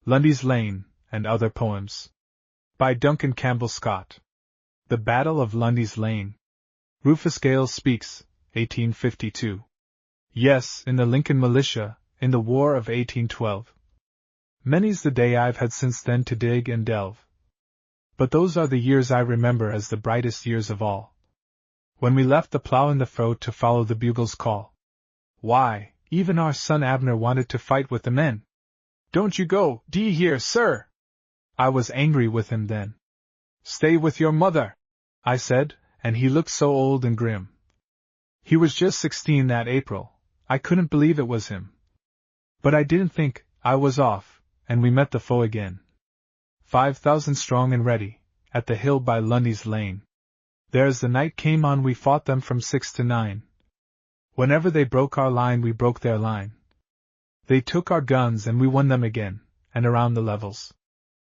Lundy's Lane, and Other Poems. By Duncan Campbell Scott. The Battle of Lundy's Lane. Rufus Gale speaks, 1852. Yes, in the Lincoln militia, in the War of 1812. Many's the day I've had since then to dig and delve. But those are the years I remember as the brightest years of all. When we left the plow in the fro to follow the bugle's call. Why, even our son Abner wanted to fight with the men. Don't you go, d'ye hear, sir? I was angry with him then. Stay with your mother, I said, and he looked so old and grim. He was just 16 that April, I couldn't believe it was him. But I didn't think, I was off, and we met the foe again. 5,000 strong and ready, at the hill by Lundy's Lane. There as the night came on we fought them from 6 to 9. Whenever they broke our line we broke their line. They took our guns and we won them again, and around the levels,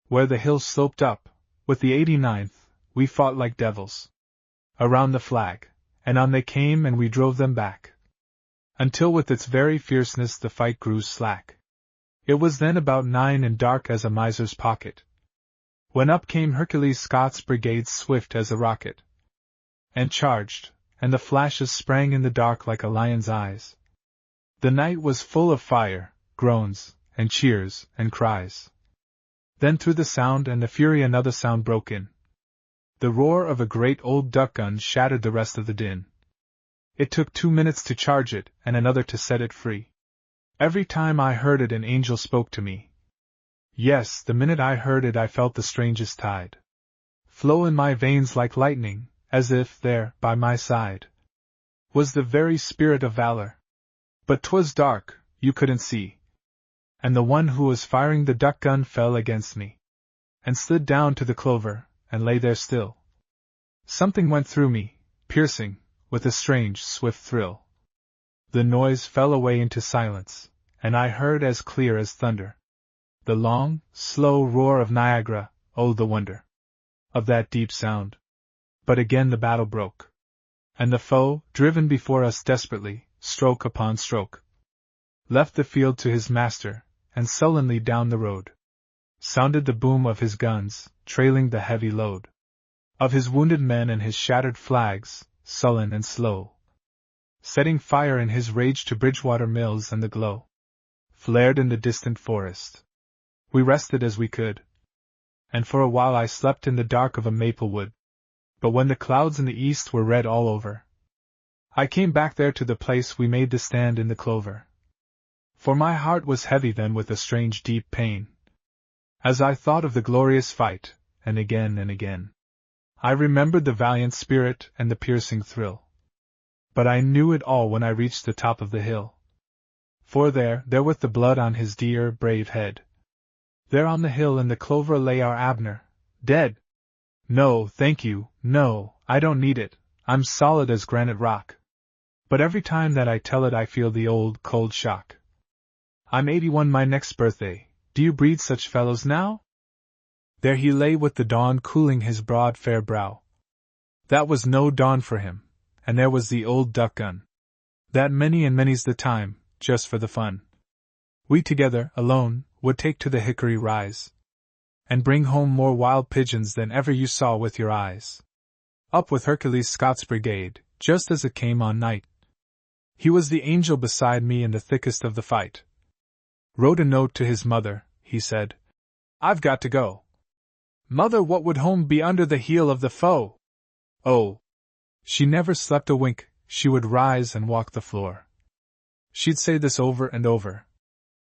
where the hills sloped up, with the 89th, we fought like devils. Around the flag, and on they came and we drove them back. Until with its very fierceness the fight grew slack. It was then about 9 and dark as a miser's pocket, when up came Hercules Scott's brigade swift as a rocket, and charged, and the flashes sprang in the dark like a lion's eyes. The night was full of fire, groans, and cheers, and cries. Then through the sound and the fury another sound broke in. The roar of a great old duck gun shattered the rest of the din. It took 2 minutes to charge it and another to set it free. Every time I heard it an angel spoke to me. Yes, the minute I heard it I felt the strangest tide flow in my veins like lightning, as if there, by my side, was the very spirit of valor. But 'twas dark, you couldn't see. And the one who was firing the duck gun fell against me, and slid down to the clover, and lay there still. Something went through me, piercing, with a strange, swift thrill. The noise fell away into silence, and I heard as clear as thunder the long, slow roar of Niagara. Oh, the wonder of that deep sound! But again the battle broke, and the foe, driven before us desperately, stroke upon stroke, left the field to his master, and sullenly down the road sounded the boom of his guns, trailing the heavy load of his wounded men and his shattered flags, sullen and slow, setting fire in his rage to Bridgewater Mills, and the glow flared in the distant forest. We rested as we could, and for a while I slept in the dark of a maple wood. But when the clouds in the east were red all over, I came back there to the place we made the stand in the clover. For my heart was heavy then with a strange deep pain, as I thought of the glorious fight, and again, I remembered the valiant spirit and the piercing thrill. But I knew it all when I reached the top of the hill. For there with the blood on his dear, brave head, there on the hill in the clover lay our Abner, dead. No, thank you, no, I don't need it, I'm solid as granite rock. But every time that I tell it I feel the old, cold shock. I'm 81 my next birthday, do you breed such fellows now? There he lay with the dawn cooling his broad fair brow. That was no dawn for him, and there was the old duck gun. That many and many's the time, just for the fun. We together, alone, would take to the hickory rise, and bring home more wild pigeons than ever you saw with your eyes. Up with Hercules Scott's brigade, just as it came on night. He was the angel beside me in the thickest of the fight. Wrote a note to his mother, he said, I've got to go. Mother, what would home be under the heel of the foe? Oh! She never slept a wink, she would rise and walk the floor. She'd say this over and over.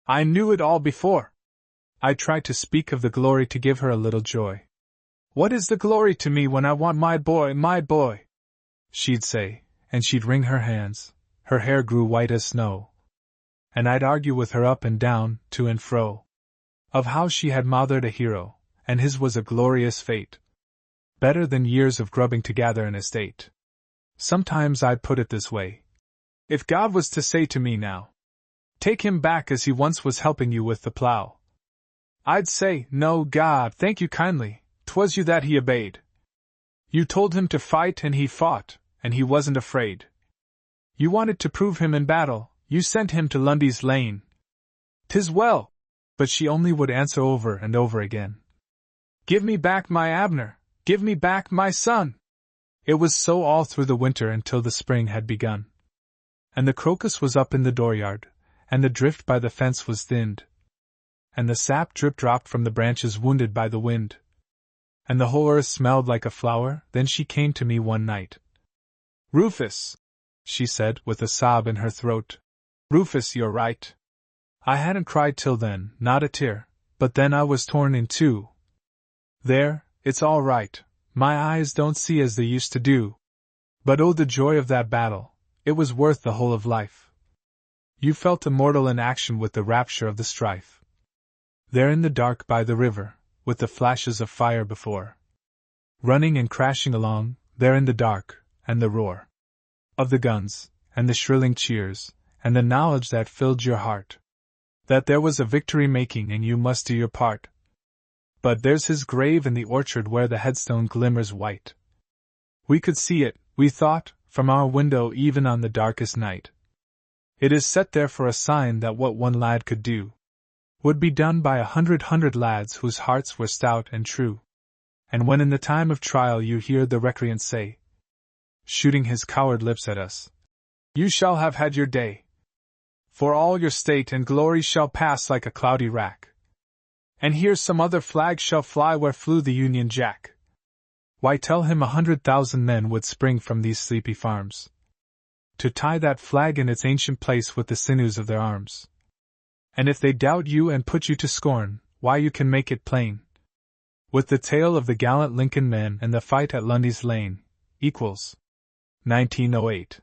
I knew it all before. I tried to speak of the glory to give her a little joy. What is the glory to me when I want my boy, she'd say, and she'd wring her hands, her hair grew white as snow. And I'd argue with her up and down, to and fro, of how she had mothered a hero, and his was a glorious fate, better than years of grubbing to gather an estate. Sometimes I'd put it this way. If God was to say to me now, take him back as he once was helping you with the plow, I'd say, no, God, thank you kindly, 'twas you that he obeyed. You told him to fight and he fought, and he wasn't afraid. You wanted to prove him in battle, you sent him to Lundy's Lane. 'Tis well. But she only would answer over and over again, "Give me back my Abner! Give me back my son!" It was so all through the winter until the spring had begun. And the crocus was up in the dooryard, and the drift by the fence was thinned, and the sap drip-dropped from the branches wounded by the wind, and the whole earth smelled like a flower. Then she came to me one night. "Rufus," she said, with a sob in her throat. "Rufus, you're right. I hadn't cried till then, not a tear, but then I was torn in two. There, it's all right, my eyes don't see as they used to do. But oh, the joy of that battle, it was worth the whole of life. You felt immortal in action with the rapture of the strife. There in the dark by the river, with the flashes of fire before, running and crashing along, there in the dark, and the roar of the guns, and the shrilling cheers, and the knowledge that filled your heart, that there was a victory making and you must do your part. But there's his grave in the orchard where the headstone glimmers white. We could see it, we thought, from our window even on the darkest night. It is set there for a sign that what one lad could do would be done by 100 lads whose hearts were stout and true. And when in the time of trial you hear the recreant say, shooting his coward lips at us, "You shall have had your day, for all your state and glory shall pass like a cloudy rack, and here some other flag shall fly where flew the Union Jack," why, tell him 100,000 men would spring from these sleepy farms to tie that flag in its ancient place with the sinews of their arms. And if they doubt you and put you to scorn, why, you can make it plain with the tale of the gallant Lincoln men and the fight at Lundy's Lane, equals 1908.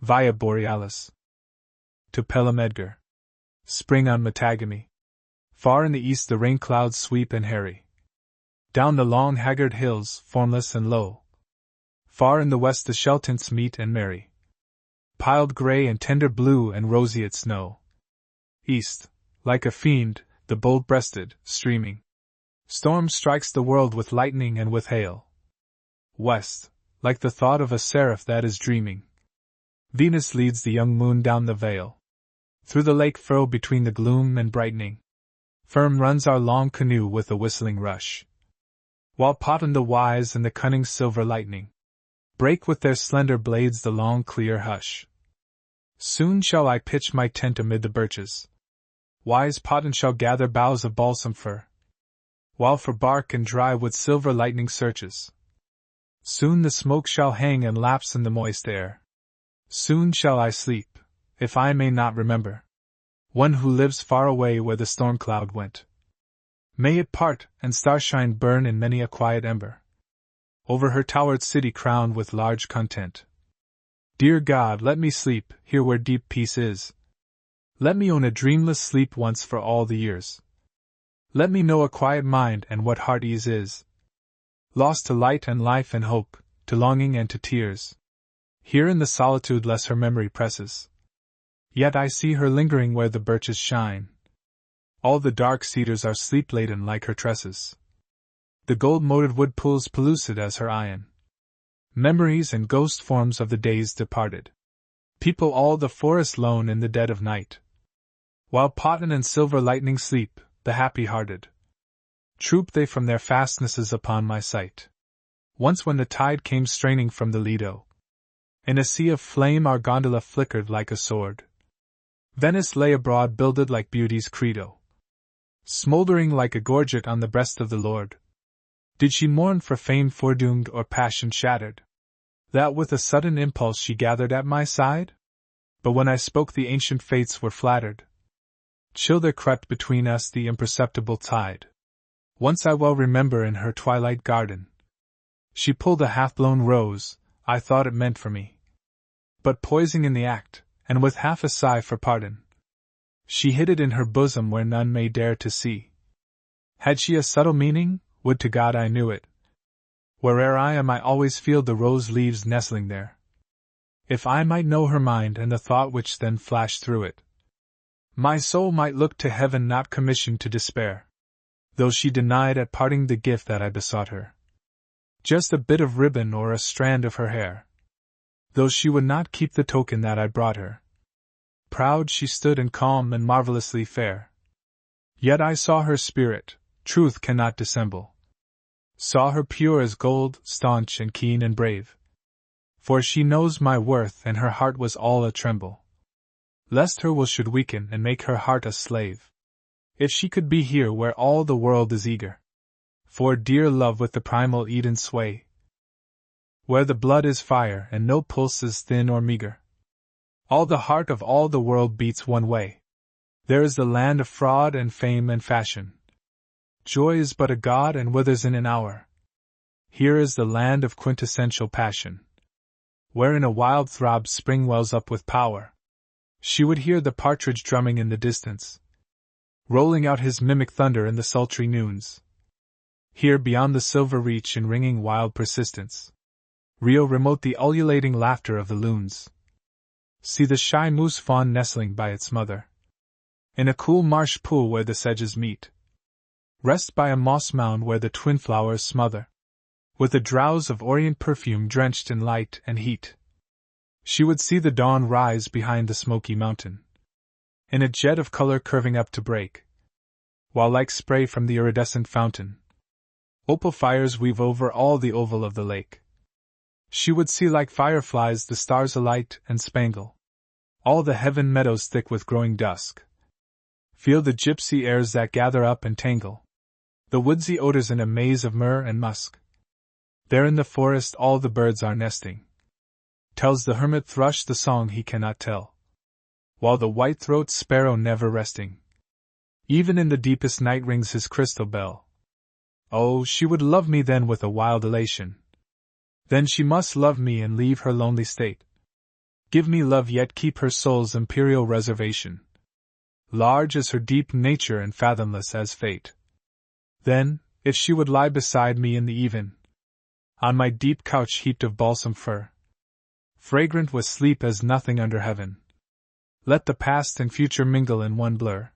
Via Borealis. To Pelham Edgar. Spring on Matagami. Far in the east the rain clouds sweep and harry down the long haggard hills, formless and low. Far in the west the shell-tints meet and marry, piled grey and tender blue and roseate snow. East, like a fiend, the bold-breasted, streaming storm strikes the world with lightning and with hail. West, like the thought of a seraph that is dreaming, Venus leads the young moon down the vale. Through the lake furrow between the gloom and brightening, firm runs our long canoe with a whistling rush, while Potton the wise and the cunning silver lightning break with their slender blades the long clear hush. Soon shall I pitch my tent amid the birches, wise Potton shall gather boughs of balsam fir, while for bark and dry wood silver lightning searches. Soon the smoke shall hang and lapse in the moist air. Soon shall I sleep, if I may not remember one who lives far away where the storm cloud went. May it part, and starshine burn in many a quiet ember, over her towered city crowned with large content. Dear God, let me sleep, here where deep peace is. Let me own a dreamless sleep once for all the years. Let me know a quiet mind and what heart ease is. Lost to light and life and hope, to longing and to tears. Here in the solitude less her memory presses. Yet I see her lingering where the birches shine. All the dark cedars are sleep-laden like her tresses. The gold-moted wood pools pellucid as her iron. Memories and ghost forms of the days departed people all the forest lone in the dead of night. While Potton and silver lightning sleep, the happy-hearted troop they from their fastnesses upon my sight. Once when the tide came straining from the Lido, in a sea of flame our gondola flickered like a sword. Venice lay abroad builded like beauty's credo, smoldering like a gorget on the breast of the Lord. Did she mourn for fame foredoomed or passion shattered, that with a sudden impulse she gathered at my side? But when I spoke the ancient fates were flattered. Chill there crept between us the imperceptible tide. Once I well remember in her twilight garden, she pulled a half-blown rose, I thought it meant for me. But poising in the act, and with half a sigh for pardon, she hid it in her bosom where none may dare to see. Had she a subtle meaning? Would to God I knew it. Where'er I am I always feel the rose leaves nestling there. If I might know her mind and the thought which then flashed through it, my soul might look to heaven not commissioned to despair, though she denied at parting the gift that I besought her. Just a bit of ribbon or a strand of her hair, though she would not keep the token that I brought her. Proud she stood and calm and marvelously fair. Yet I saw her spirit, truth cannot dissemble. Saw her pure as gold, staunch and keen and brave. For she knows my worth, and her heart was all a tremble, lest her will should weaken and make her heart a slave. If she could be here where all the world is eager for dear love with the primal Eden sway, where the blood is fire and no pulse is thin or meager, all the heart of all the world beats one way. There is the land of fraud and fame and fashion. Joy is but a god and withers in an hour. Here is the land of quintessential passion, wherein a wild throb spring wells up with power. She would hear the partridge drumming in the distance, rolling out his mimic thunder in the sultry noons. Here beyond the silver reach in ringing wild persistence, reel remote the ululating laughter of the loons. See the shy moose fawn nestling by its mother, in a cool marsh pool where the sedges meet. Rest by a moss mound where the twin flowers smother, with a drowse of orient perfume drenched in light and heat. She would see the dawn rise behind the smoky mountain, in a jet of color curving up to break, while like spray from the iridescent fountain, opal fires weave over all the oval of the lake. She would see like fireflies the stars alight and spangle all the heaven meadows thick with growing dusk. Feel the gypsy airs that gather up and tangle the woodsy odors in a maze of myrrh and musk. There in the forest all the birds are nesting. Tells the hermit thrush the song he cannot tell, while the white-throat sparrow never resting, even in the deepest night rings his crystal bell. Oh, she would love me then with a wild elation. Then she must love me and leave her lonely state. Give me love yet keep her soul's imperial reservation, large as her deep nature and fathomless as fate. Then, if she would lie beside me in the even, on my deep couch heaped of balsam fir, fragrant with sleep as nothing under heaven, let the past and future mingle in one blur,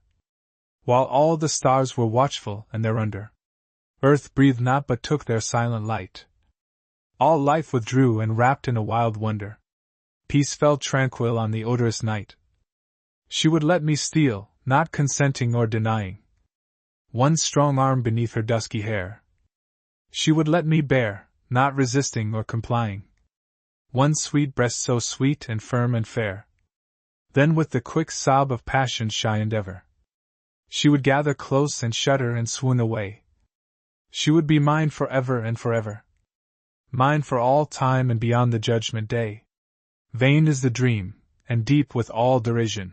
while all the stars were watchful and thereunder earth breathed not but took their silent light. All life withdrew and wrapped in a wild wonder, peace fell tranquil on the odorous night. She would let me steal, not consenting or denying, one strong arm beneath her dusky hair. She would let me bear, not resisting or complying, one sweet breast so sweet and firm and fair. Then with the quick sob of passion shy endeavor, she would gather close and shudder and swoon away. She would be mine forever and forever, mine for all time and beyond the judgment day. Vain is the dream, and deep with all derision.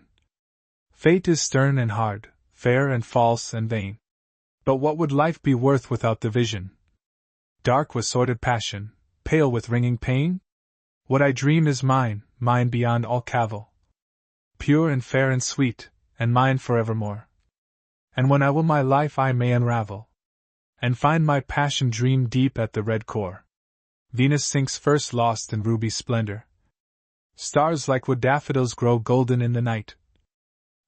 Fate is stern and hard, fair and false and vain. But what would life be worth without the vision? Dark with sordid passion, pale with ringing pain? What I dream is mine, mine beyond all cavil, pure and fair and sweet, and mine forevermore. And when I will my life I may unravel, and find my passion dream deep at the red core. Venus sinks first lost in ruby splendor. Stars like wood daffodils grow golden in the night.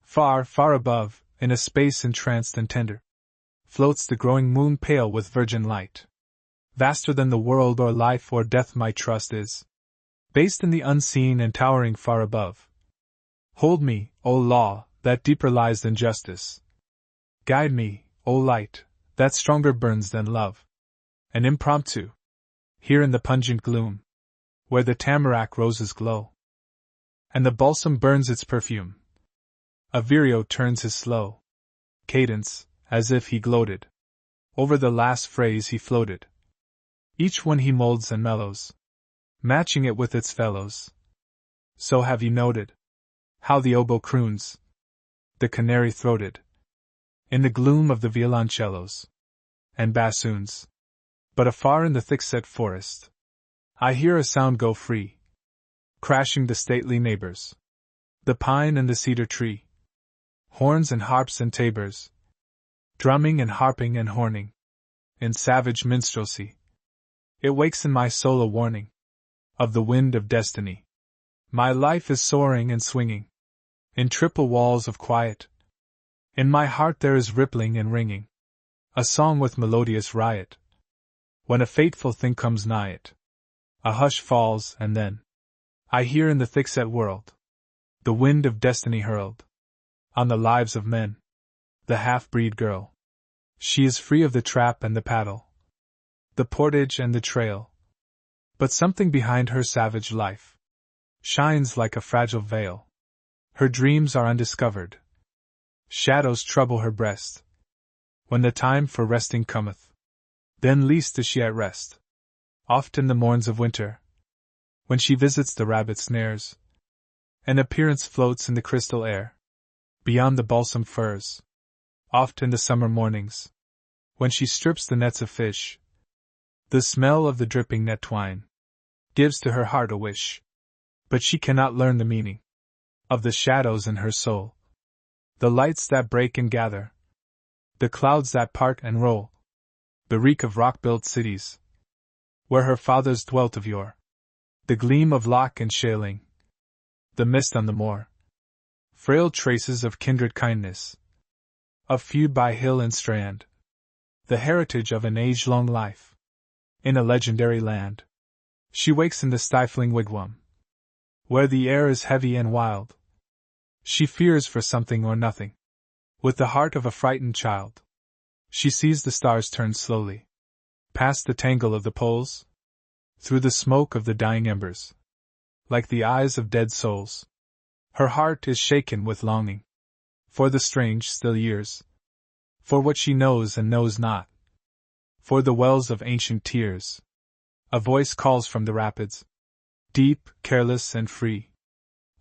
Far, far above, in a space entranced and tender, floats the growing moon pale with virgin light. Vaster than the world or life or death my trust is, based in the unseen and towering far above. Hold me, O law, that deeper lies than justice. Guide me, O light, that stronger burns than love. An impromptu, here in the pungent gloom, where the tamarack roses glow, and the balsam burns its perfume, a vireo turns his slow cadence, as if he gloated over the last phrase he floated. Each one he molds and mellows, matching it with its fellows. So have you noted how the oboe croons, the canary throated, in the gloom of the violoncellos and bassoons? But afar in the thick-set forest, I hear a sound go free, crashing the stately neighbors, the pine and the cedar tree, horns and harps and tabors, drumming and harping and horning, in savage minstrelsy. It wakes in my soul a warning of the wind of destiny. My life is soaring and swinging in triple walls of quiet. In my heart there is rippling and ringing a song with melodious riot. When a fateful thing comes nigh it, a hush falls, and then I hear in the thick-set world the wind of destiny hurled on the lives of men. the half-breed girl. She is free of the trap and the paddle, the portage and the trail. But something behind her savage life shines like a fragile veil. Her dreams are undiscovered. Shadows trouble her breast. When the time for resting cometh, then least is she at rest. Oft in the morns of winter, when she visits the rabbit snares, an appearance floats in the crystal air, beyond the balsam firs. Oft in the summer mornings, when she strips the nets of fish, the smell of the dripping net twine gives to her heart a wish. But she cannot learn the meaning of the shadows in her soul, the lights that break and gather, the clouds that part and roll, the reek of rock-built cities, where her fathers dwelt of yore, the gleam of loch and shaling, the mist on the moor, frail traces of kindred kindness, of feud by hill and strand, the heritage of an age-long life, in a legendary land. She wakes in the stifling wigwam, where the air is heavy and wild. She fears for something or nothing, with the heart of a frightened child. She sees the stars turn slowly, past the tangle of the poles, through the smoke of the dying embers, like the eyes of dead souls. Her heart is shaken with longing for the strange, still years, for what she knows and knows not, for the wells of ancient tears. A voice calls from the rapids, deep, careless, and free,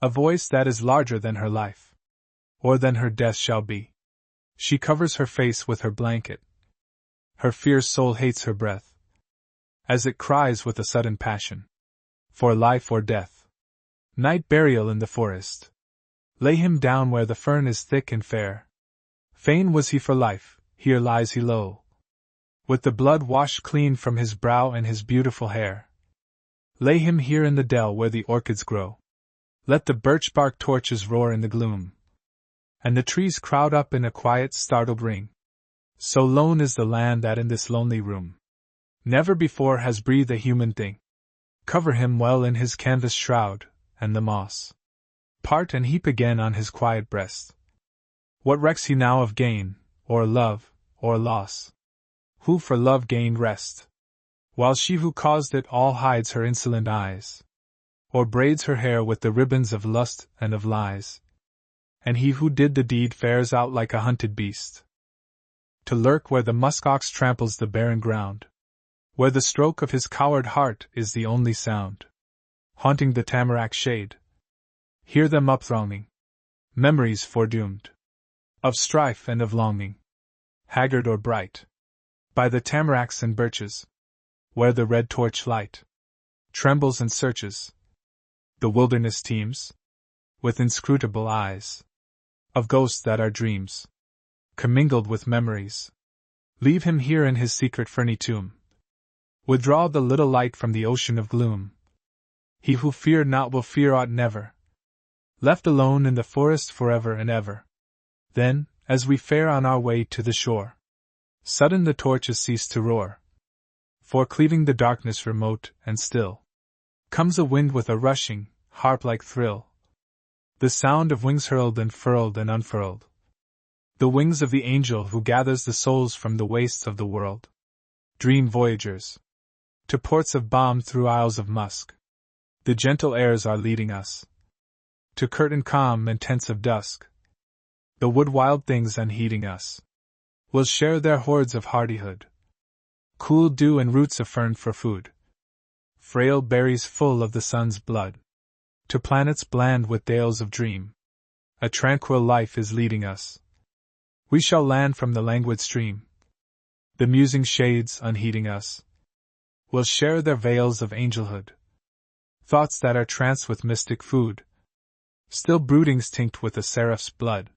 a voice that is larger than her life, or than her death shall be. She covers her face with her blanket. Her fierce soul hates her breath, as it cries with a sudden passion, for life or death. Night burial in the forest. Lay him down where the fern is thick and fair. Fain was he for life, here lies he low, with the blood washed clean from his brow and his beautiful hair. Lay him here in the dell where the orchids grow. Let the birch bark torches roar in the gloom, and the trees crowd up in a quiet, startled ring. So lone is the land that in this lonely room never before has breathed a human thing. Cover him well in his canvas shroud, and the moss part and heap again on his quiet breast. What recks he now of gain, or love, or loss? Who for love gained rest, while she who caused it all hides her insolent eyes, or braids her hair with the ribbons of lust and of lies? And he who did the deed fares out like a hunted beast, to lurk where the muskox tramples the barren ground, where the stroke of his coward heart is the only sound, haunting the tamarack shade. Hear them upthronging, memories foredoomed, of strife and of longing, haggard or bright, by the tamaracks and birches, where the red torch light trembles and searches. The wilderness teems with inscrutable eyes of ghosts that are dreams, commingled with memories. Leave him here in his secret ferny tomb. Withdraw the little light from the ocean of gloom. He who feared not will fear aught never, left alone in the forest forever and ever. Then, as we fare on our way to the shore, sudden the torches cease to roar, for cleaving the darkness remote and still, comes a wind with a rushing, harp-like thrill, the sound of wings hurled and furled and unfurled, the wings of the angel who gathers the souls from the wastes of the world. Dream voyagers, to ports of balm through isles of musk, the gentle airs are leading us, to curtain calm and tents of dusk. The wood wild things unheeding us will share their hoards of hardihood, cool dew and roots of fern for food, frail berries full of the sun's blood, to planets bland with dales of dream. A tranquil life is leading us. We shall land from the languid stream. The musing shades, unheeding us, will share their veils of angelhood, thoughts that are tranced with mystic food, still broodings tinct with the seraph's blood.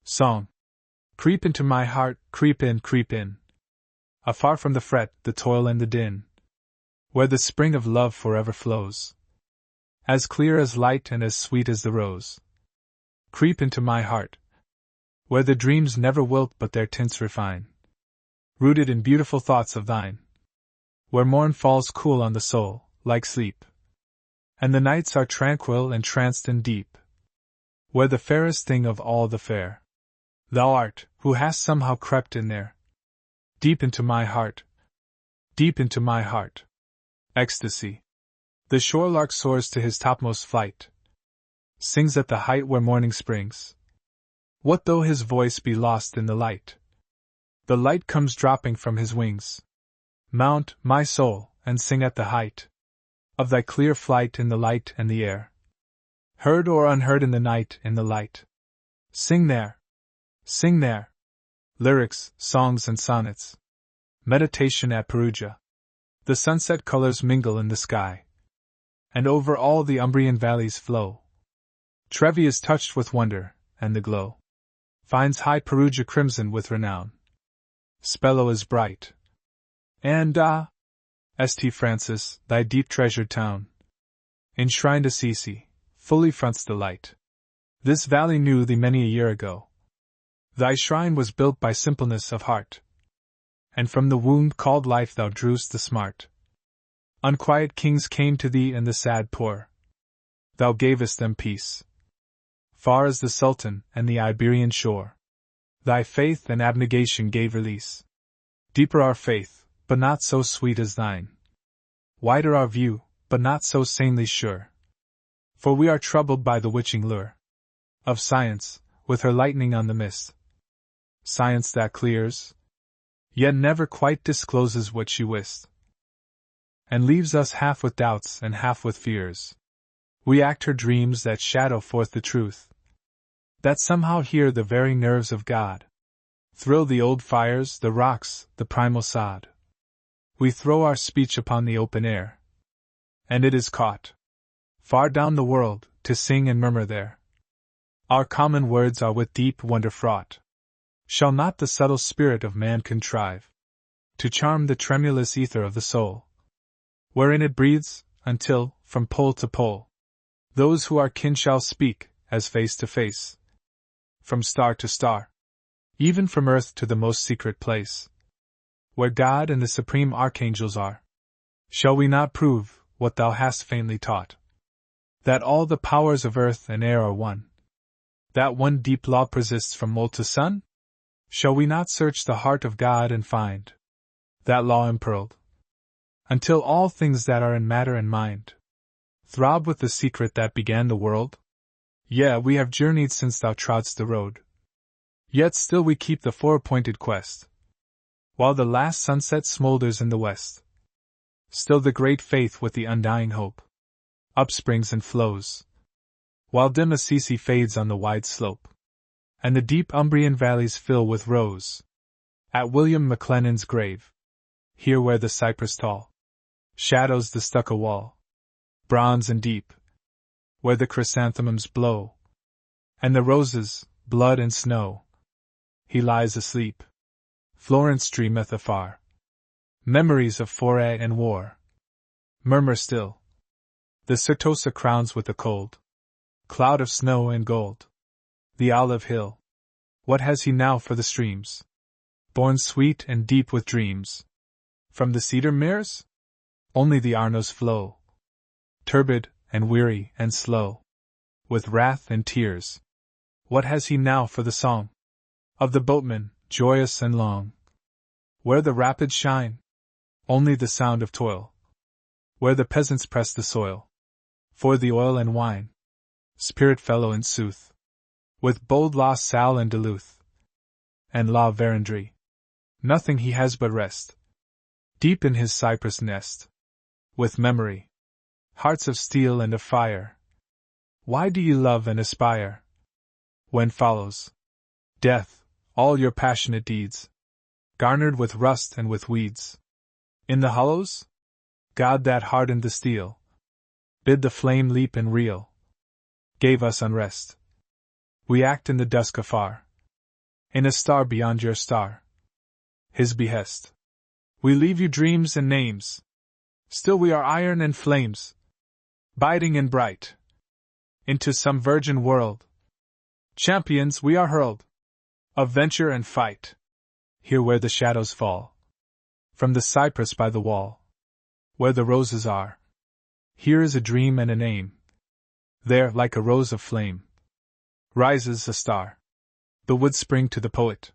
Song. Creep into my heart, creep in, afar from the fret, the toil and the din, where the spring of love forever flows, as clear as light and as sweet as the rose. Creep into my heart, where the dreams never wilt but their tints refine, rooted in beautiful thoughts of thine, where morn falls cool on the soul, like sleep, and the nights are tranquil and tranced and deep, where the fairest thing of all the fair Thou art, who hast somehow crept in there. Deep into my heart. Deep into my heart. Ecstasy. The shore lark soars to his topmost flight. Sings at the height where morning springs. What though his voice be lost in the light? The light comes dropping from his wings. Mount, my soul, and sing at the height of thy clear flight in the light and the air. Heard or unheard in the night, in the light. Sing there. Sing there. Lyrics, songs and sonnets. Meditation at Perugia. The sunset colors mingle in the sky, and over all the Umbrian valleys flow. Trevi is touched with wonder, and the glow finds high Perugia crimson with renown. Spello is bright. And St. Francis, thy deep treasured town, enshrined Assisi, fully fronts the light. This valley knew thee many a year ago. Thy shrine was built by simpleness of heart, and from the wound called life thou drewst the smart. Unquiet kings came to thee and the sad poor. Thou gavest them peace. Far as the Sultan and the Iberian shore, thy faith and abnegation gave release. Deeper our faith, but not so sweet as thine. Wider our view, but not so sanely sure. For we are troubled by the witching lure of science, with her lightning on the mist. Science that clears, yet never quite discloses what she wist, and leaves us half with doubts and half with fears. We act her dreams that shadow forth the truth, that somehow hear the very nerves of God. Thrill the old fires, the rocks, the primal sod. We throw our speech upon the open air, and it is caught, far down the world, to sing and murmur there. Our common words are with deep wonder fraught. Shall not the subtle spirit of man contrive to charm the tremulous ether of the soul, wherein it breathes, until, from pole to pole, those who are kin shall speak, as face to face, from star to star, even from earth to the most secret place, where God and the supreme archangels are? Shall we not prove, what thou hast faintly taught, that all the powers of earth and air are one? That one deep law persists from mole to sun? Shall we not search the heart of God and find that law impearled, until all things that are in matter and mind throb with the secret that began the world? Yea, we have journeyed since thou trodst the road, yet still we keep the fore-appointed quest. While the last sunset smolders in the west, still the great faith with the undying hope upsprings and flows, while dim Assisi fades on the wide slope, and the deep Umbrian valleys fill with rose. At William McLennan's grave, here where the cypress tall shadows the stucco wall, bronze and deep, where the chrysanthemums blow, and the roses, blood and snow, he lies asleep. Florence dreameth afar. Memories of foray and war murmur still. The Certosa crowns with a cold cloud of snow and gold the olive hill. What has he now for the streams, born sweet and deep with dreams? From the cedar meres? Only the Arno's flow, turbid and weary and slow, with wrath and tears. What has he now for the song of the boatman, joyous and long? Where the rapids shine? Only the sound of toil. Where the peasants press the soil for the oil and wine. Spirit fellow in sooth, with bold La Salle and Duluth, and La Vérendrye. Nothing he has but rest, deep in his cypress nest, with memory, hearts of steel and of fire. Why do ye love and aspire, when follows death, all your passionate deeds, garnered with rust and with weeds? In the hollows? God that hardened the steel, bid the flame leap and reel, gave us unrest. We act in the dusk afar, in a star beyond your star, his behest. We leave you dreams and names, still we are iron and flames, biding and bright, into some virgin world. Champions we are hurled, of venture and fight, here where the shadows fall, from the cypress by the wall, where the roses are. Here is a dream and a name, there, like a rose of flame, rises a star. The wood spring to the poet.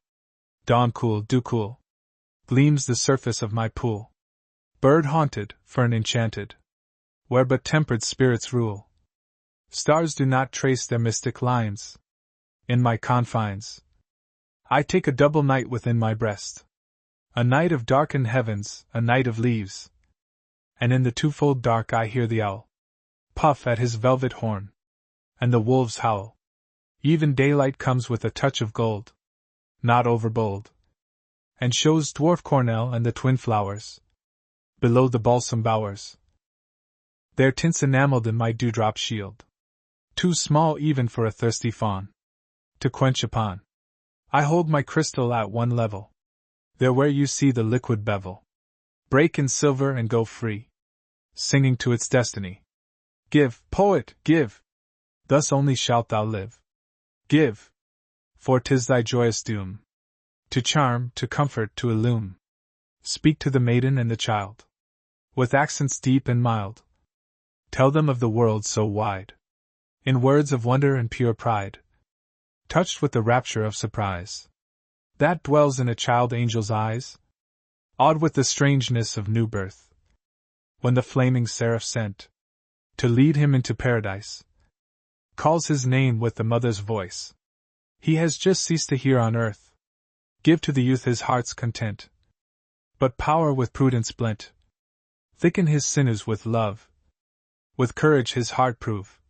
Dawn cool, dew cool. Gleams the surface of my pool. Bird haunted, fern enchanted. Where but tempered spirits rule. Stars do not trace their mystic lines. In my confines. I take a double night within my breast. A night of darkened heavens, a night of leaves. And in the twofold dark I hear the owl puff at his velvet horn, and the wolves howl. Even daylight comes with a touch of gold, not overbold, and shows dwarf cornel and the twin flowers, below the balsam bowers. Their tints enameled in my dewdrop shield, too small even for a thirsty fawn to quench upon. I hold my crystal at one level, there where you see the liquid bevel break in silver and go free, singing to its destiny. Give, poet, give! Thus only shalt thou live. Give! For 'tis thy joyous doom, to charm, to comfort, to illume. Speak to the maiden and the child, with accents deep and mild. Tell them of the world so wide, in words of wonder and pure pride, touched with the rapture of surprise that dwells in a child angel's eyes, awed with the strangeness of new birth, when the flaming seraph sent to lead him into paradise calls his name with the mother's voice he has just ceased to hear on earth. Give to the youth his heart's content, but power with prudence blent. Thicken his sinews with love, with courage his heart prove,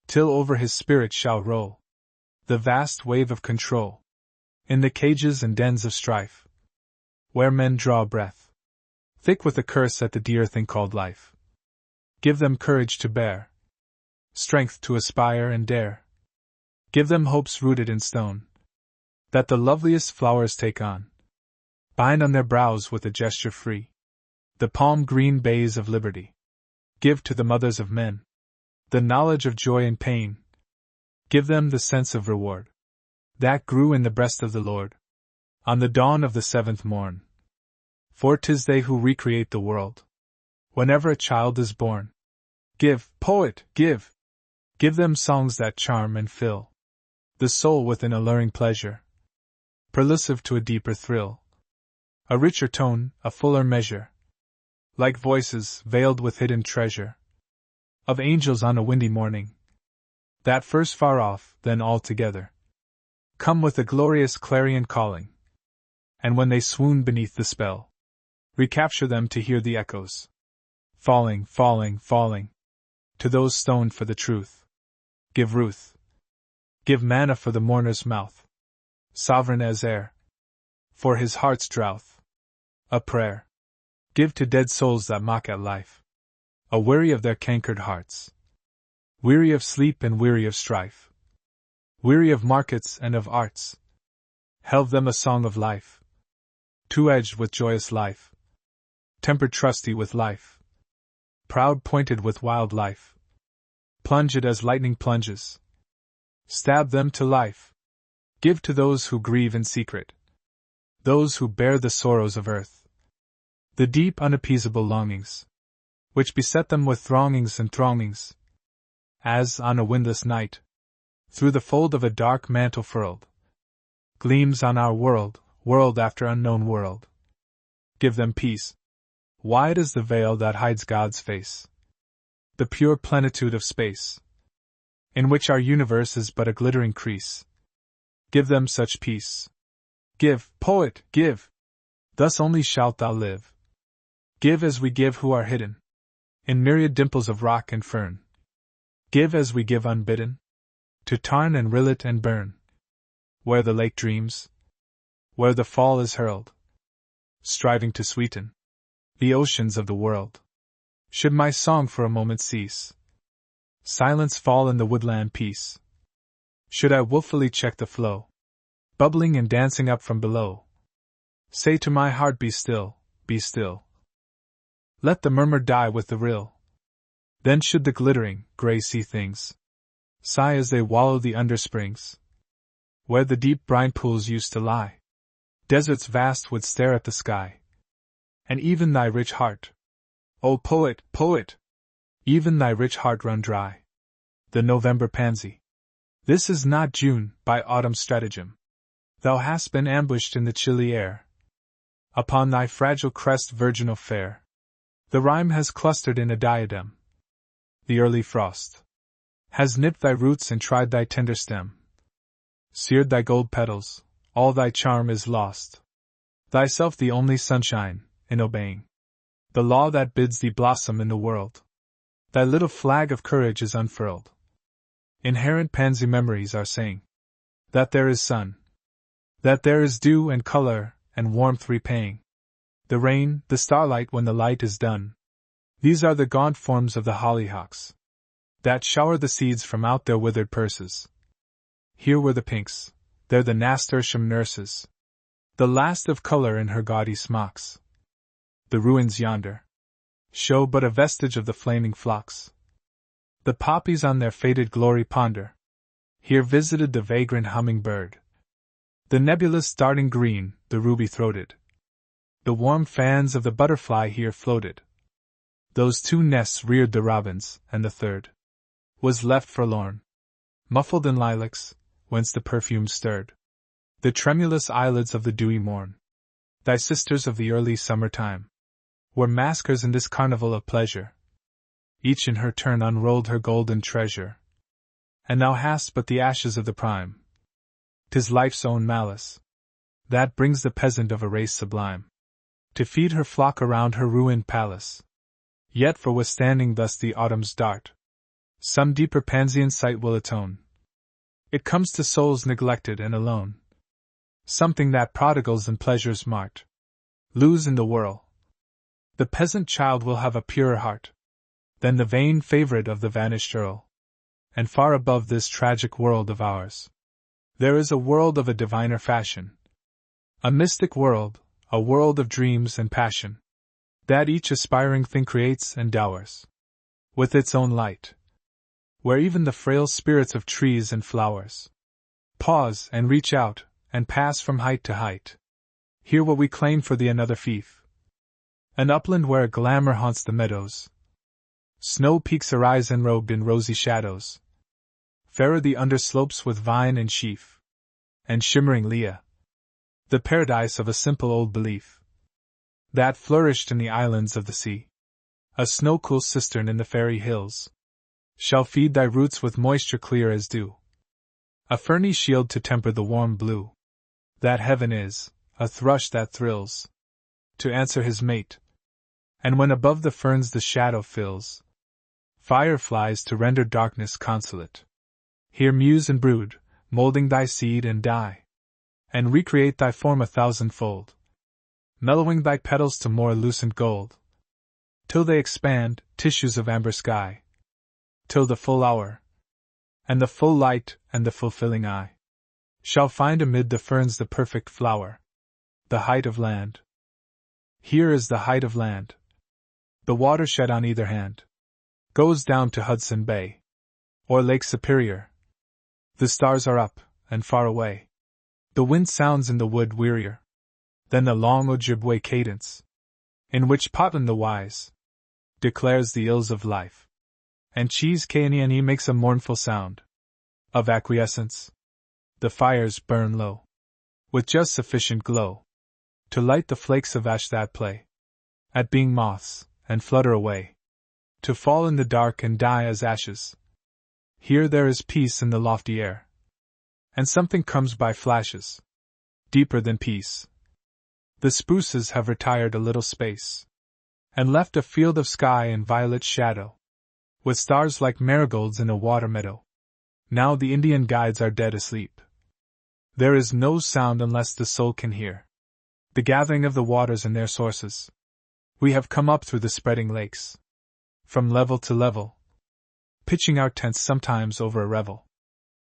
till over his spirit shall roll the vast wave of control. In the cages and dens of strife, where men draw breath, thick with the curse at the dear thing called life, give them courage to bear, strength to aspire and dare. Give them hopes rooted in stone, that the loveliest flowers take on. Bind on their brows with a gesture free the palm-green bays of liberty. Give to the mothers of men the knowledge of joy and pain. Give them the sense of reward that grew in the breast of the Lord on the dawn of the seventh morn. For 'tis they who recreate the world whenever a child is born. Give, poet, give! Give them songs that charm and fill the soul with an alluring pleasure, prelusive to a deeper thrill, a richer tone, a fuller measure, like voices veiled with hidden treasure of angels on a windy morning, that first far off, then all together come with a glorious clarion calling, and when they swoon beneath the spell, recapture them to hear the echoes falling, falling, falling to those stoned for the truth. Give ruth, give manna for the mourner's mouth, sovereign as air for his heart's drouth, a prayer. Give to dead souls that mock at life, a weary of their cankered hearts, weary of sleep and weary of strife, weary of markets and of arts. Helve them a song of life, two-edged with joyous life, tempered trusty with life, proud pointed with wild life. Plunge it as lightning plunges. Stab them to life. Give to those who grieve in secret, those who bear the sorrows of earth, the deep unappeasable longings, which beset them with throngings and throngings, as, on a windless night, through the fold of a dark mantle furled, gleams on our world, world after unknown world. Give them peace, wide as the veil that hides God's face, the pure plenitude of space, in which our universe is but a glittering crease. Give them such peace. Give, poet, give! Thus only shalt thou live. Give as we give who are hidden in myriad dimples of rock and fern. Give as we give unbidden to tarn and rillet and burn, where the lake dreams, where the fall is hurled, striving to sweeten the oceans of the world. Should my song for a moment cease, silence fall in the woodland peace. Should I wilfully check the flow, bubbling and dancing up from below, say to my heart, be still, be still. Let the murmur die with the rill. Then should the glittering, gray sea things sigh as they wallow the undersprings, where the deep brine pools used to lie. Deserts vast would stare at the sky, and even thy rich heart, O poet, poet! Even thy rich heart run dry. The November pansy. This is not June, by autumn's stratagem. Thou hast been ambushed in the chilly air. Upon thy fragile crest virginal fair, the rime has clustered in a diadem. The early frost has nipped thy roots and tried thy tender stem, seared thy gold petals, all thy charm is lost. Thyself the only sunshine, in obeying the law that bids thee blossom in the world, thy little flag of courage is unfurled. Inherent pansy memories are saying that there is sun, that there is dew and color and warmth repaying the rain, the starlight when the light is done. These are the gaunt forms of the hollyhocks that shower the seeds from out their withered purses. Here were the pinks, there the nasturtium nurses, the last of color in her gaudy smocks. The ruins yonder show but a vestige of the flaming phlox. The poppies on their faded glory ponder. Here visited the vagrant hummingbird, the nebulous darting green, the ruby-throated. The warm fans of the butterfly here floated. Those 2 nests reared the robins, and the third was left forlorn, muffled in lilacs, whence the perfume stirred the tremulous eyelids of the dewy morn. Thy sisters of the early summer time were maskers in this carnival of pleasure. Each in her turn unrolled her golden treasure. And thou hast but the ashes of the prime. 'Tis life's own malice that brings the peasant of a race sublime to feed her flock around her ruined palace. Yet for withstanding thus the autumn's dart, some deeper Pansian sight will atone. It comes to souls neglected and alone, something that prodigals and pleasures mart lose in the whirl. The peasant child will have a purer heart than the vain favorite of the vanished earl. And far above this tragic world of ours, there is a world of a diviner fashion, a mystic world, a world of dreams and passion, that each aspiring thing creates and dowers with its own light, where even the frail spirits of trees and flowers pause and reach out and pass from height to height. Here will we claim for thee another fief, an upland where a glamour haunts the meadows. Snow peaks arise enrobed in rosy shadows. Fairer the underslopes with vine and sheaf, and shimmering Leah, the paradise of a simple old belief that flourished in the islands of the sea. A snow-cool cistern in the fairy hills shall feed thy roots with moisture clear as dew. A ferny shield to temper the warm blue that heaven is, a thrush that thrills to answer his mate, and when above the ferns the shadow fills, fireflies to render darkness consolate. Here muse and brood, molding thy seed and dye, and recreate thy form 1,000-fold, mellowing thy petals to more lucent gold, till they expand, tissues of amber sky, till the full hour, and the full light, and the fulfilling eye, shall find amid the ferns the perfect flower, the height of land. Here is the height of land. The watershed on either hand goes down to Hudson Bay, or Lake Superior. The stars are up, and far away. The wind sounds in the wood wearier than the long Ojibwe cadence, in which Potvin the wise declares the ills of life, and Cheese Kaniani makes a mournful sound of acquiescence. The fires burn low, with just sufficient glow to light the flakes of ash that play at being moths, and flutter away, to fall in the dark and die as ashes. Here there is peace in the lofty air, and something comes by flashes, deeper than peace. The spruces have retired a little space, and left a field of sky and violet shadow, with stars like marigolds in a water meadow. Now the Indian guides are dead asleep. There is no sound unless the soul can hear the gathering of the waters in their sources. We have come up through the spreading lakes, from level to level, pitching our tents sometimes over a revel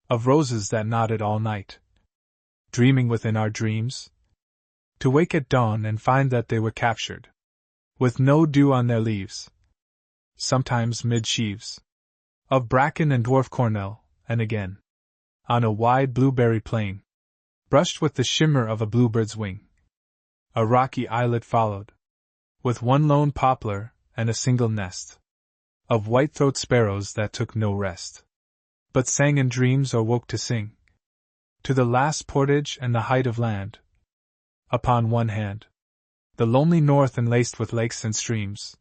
of roses that nodded all night, dreaming within our dreams, to wake at dawn and find that they were captured, with no dew on their leaves, sometimes mid sheaves of bracken and dwarf cornel, and again on a wide blueberry plain, brushed with the shimmer of a bluebird's wing. A rocky islet followed, with one lone poplar and a single nest of white-throat sparrows that took no rest, but sang in dreams or woke to sing. to the last portage and the height of land. Upon one hand, the lonely north enlaced with lakes and streams,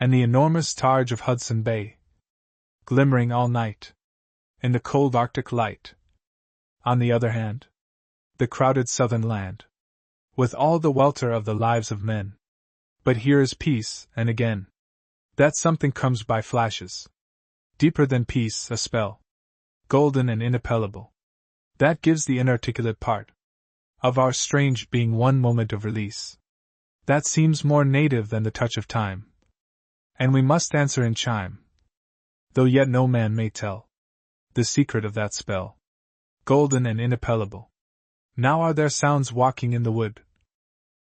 and the enormous targe of Hudson Bay, glimmering all night, in the cold Arctic light. On the other hand, the crowded southern land, with all the welter of the lives of men. But here is peace, and again, that something comes by flashes. Deeper than peace, a spell, golden and inappellable, that gives the inarticulate part of our strange being one moment of release. That seems more native than the touch of time, and we must answer in chime, though yet no man may tell the secret of that spell, golden and inappellable. Now are there sounds walking in the wood,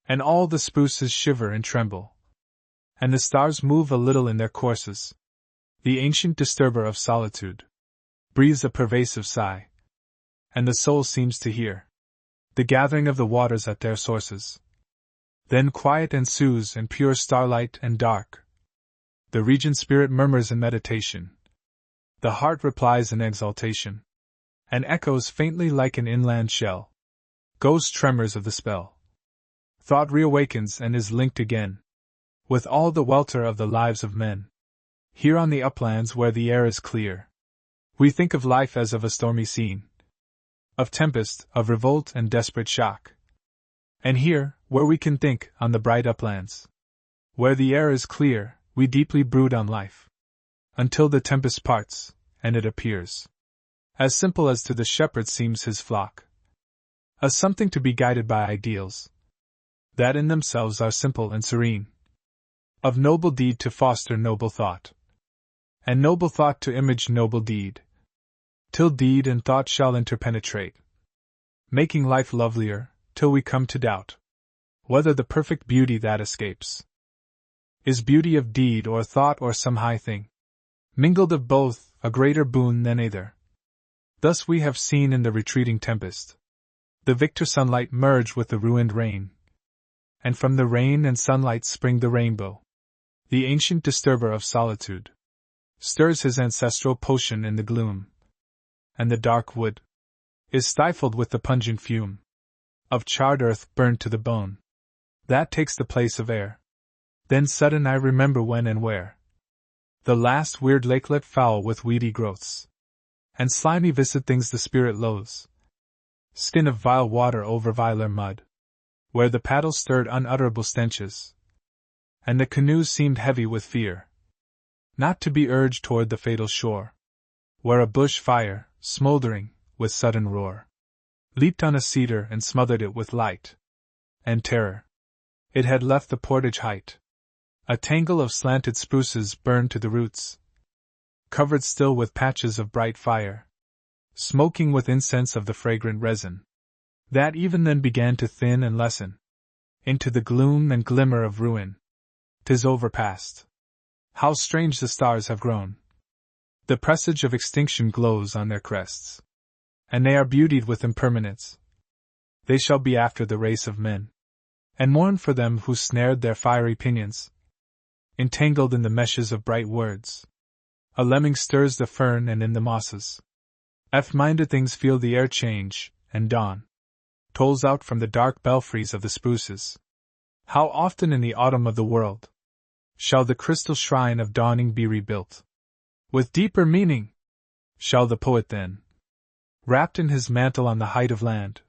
and all the spruces shiver and tremble, and the stars move a little in their courses. The ancient disturber of solitude breathes a pervasive sigh, and the soul seems to hear the gathering of the waters at their sources. Then quiet ensues in pure starlight and dark. The regent spirit murmurs in meditation. The heart replies in exaltation, and echoes faintly like an inland shell. Ghost tremors of the spell. Thought reawakens and is linked again with all the welter of the lives of men. Here on the uplands where the air is clear, we think of life as of a stormy scene, of tempest, of revolt and desperate shock. And here, where we can think, on the bright uplands, where the air is clear, we deeply brood on life, until the tempest parts, and it appears as simple as to the shepherd seems his flock, as something to be guided by ideals that in themselves are simple and serene, of noble deed to foster noble thought, and noble thought to image noble deed, till deed and thought shall interpenetrate, making life lovelier, till we come to doubt whether the perfect beauty that escapes is beauty of deed or thought or some high thing, mingled of both, a greater boon than either. Thus we have seen in the retreating tempest the victor sunlight merge with the ruined rain, and from the rain and sunlight spring the rainbow. The ancient disturber of solitude stirs his ancestral potion in the gloom, and the dark wood is stifled with the pungent fume of charred earth burned to the bone. That takes the place of air. Then sudden I remember when and where the last weird lakelet foul with weedy growths and slimy viscid things the spirit loathes, skin of vile water over viler mud, where the paddles stirred unutterable stenches, and the canoes seemed heavy with fear, not to be urged toward the fatal shore, where a bush fire, smoldering, with sudden roar, leaped on a cedar and smothered it with light and terror. It had left the portage height. A tangle of slanted spruces burned to the roots, covered still with patches of bright fire, smoking with incense of the fragrant resin, that even then began to thin and lessen into the gloom and glimmer of ruin. 'Tis overpast. How strange the stars have grown! The presage of extinction glows on their crests, and they are beautied with impermanence. They shall be after the race of men, and mourn for them who snared their fiery pinions, entangled in the meshes of bright words. A lemming stirs the fern and in the mosses, F-minded things feel the air change, and dawn tolls out from the dark belfries of the spruces. How often in the autumn of the world shall the crystal shrine of dawning be rebuilt? With deeper meaning shall the poet then, wrapped in his mantle on the height of land,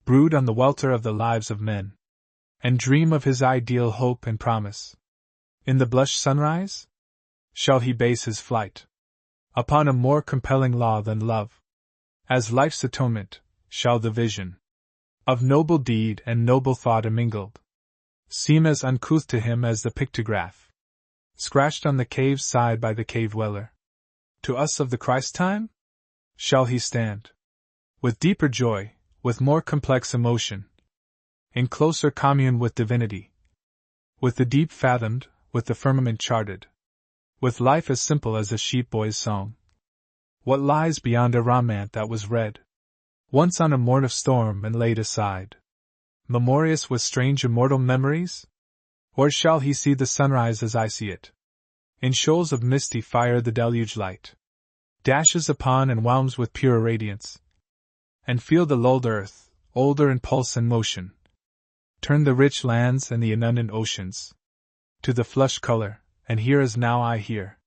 brood on the welter of the lives of men, and dream of his ideal hope and promise. In the blush sunrise shall he base his flight upon a more compelling law than love. As life's atonement shall the vision of noble deed and noble thought immingled seem as uncouth to him as the pictograph scratched on the cave's side by the cave dweller. To us of the Christ time shall he stand with deeper joy, with more complex emotion, in closer commune with divinity, with the deep fathomed, with the firmament charted, with life as simple as a sheep boy's song. What lies beyond a romance that was read once on a morn of storm and laid aside, memorious with strange immortal memories? Or shall he see the sunrise as I see it? In shoals of misty fire the deluge light dashes upon and whelms with pure radiance and feel the lulled earth, older in pulse and motion. Turn the rich lands and the inundant oceans to the flushed color, and here as now I hear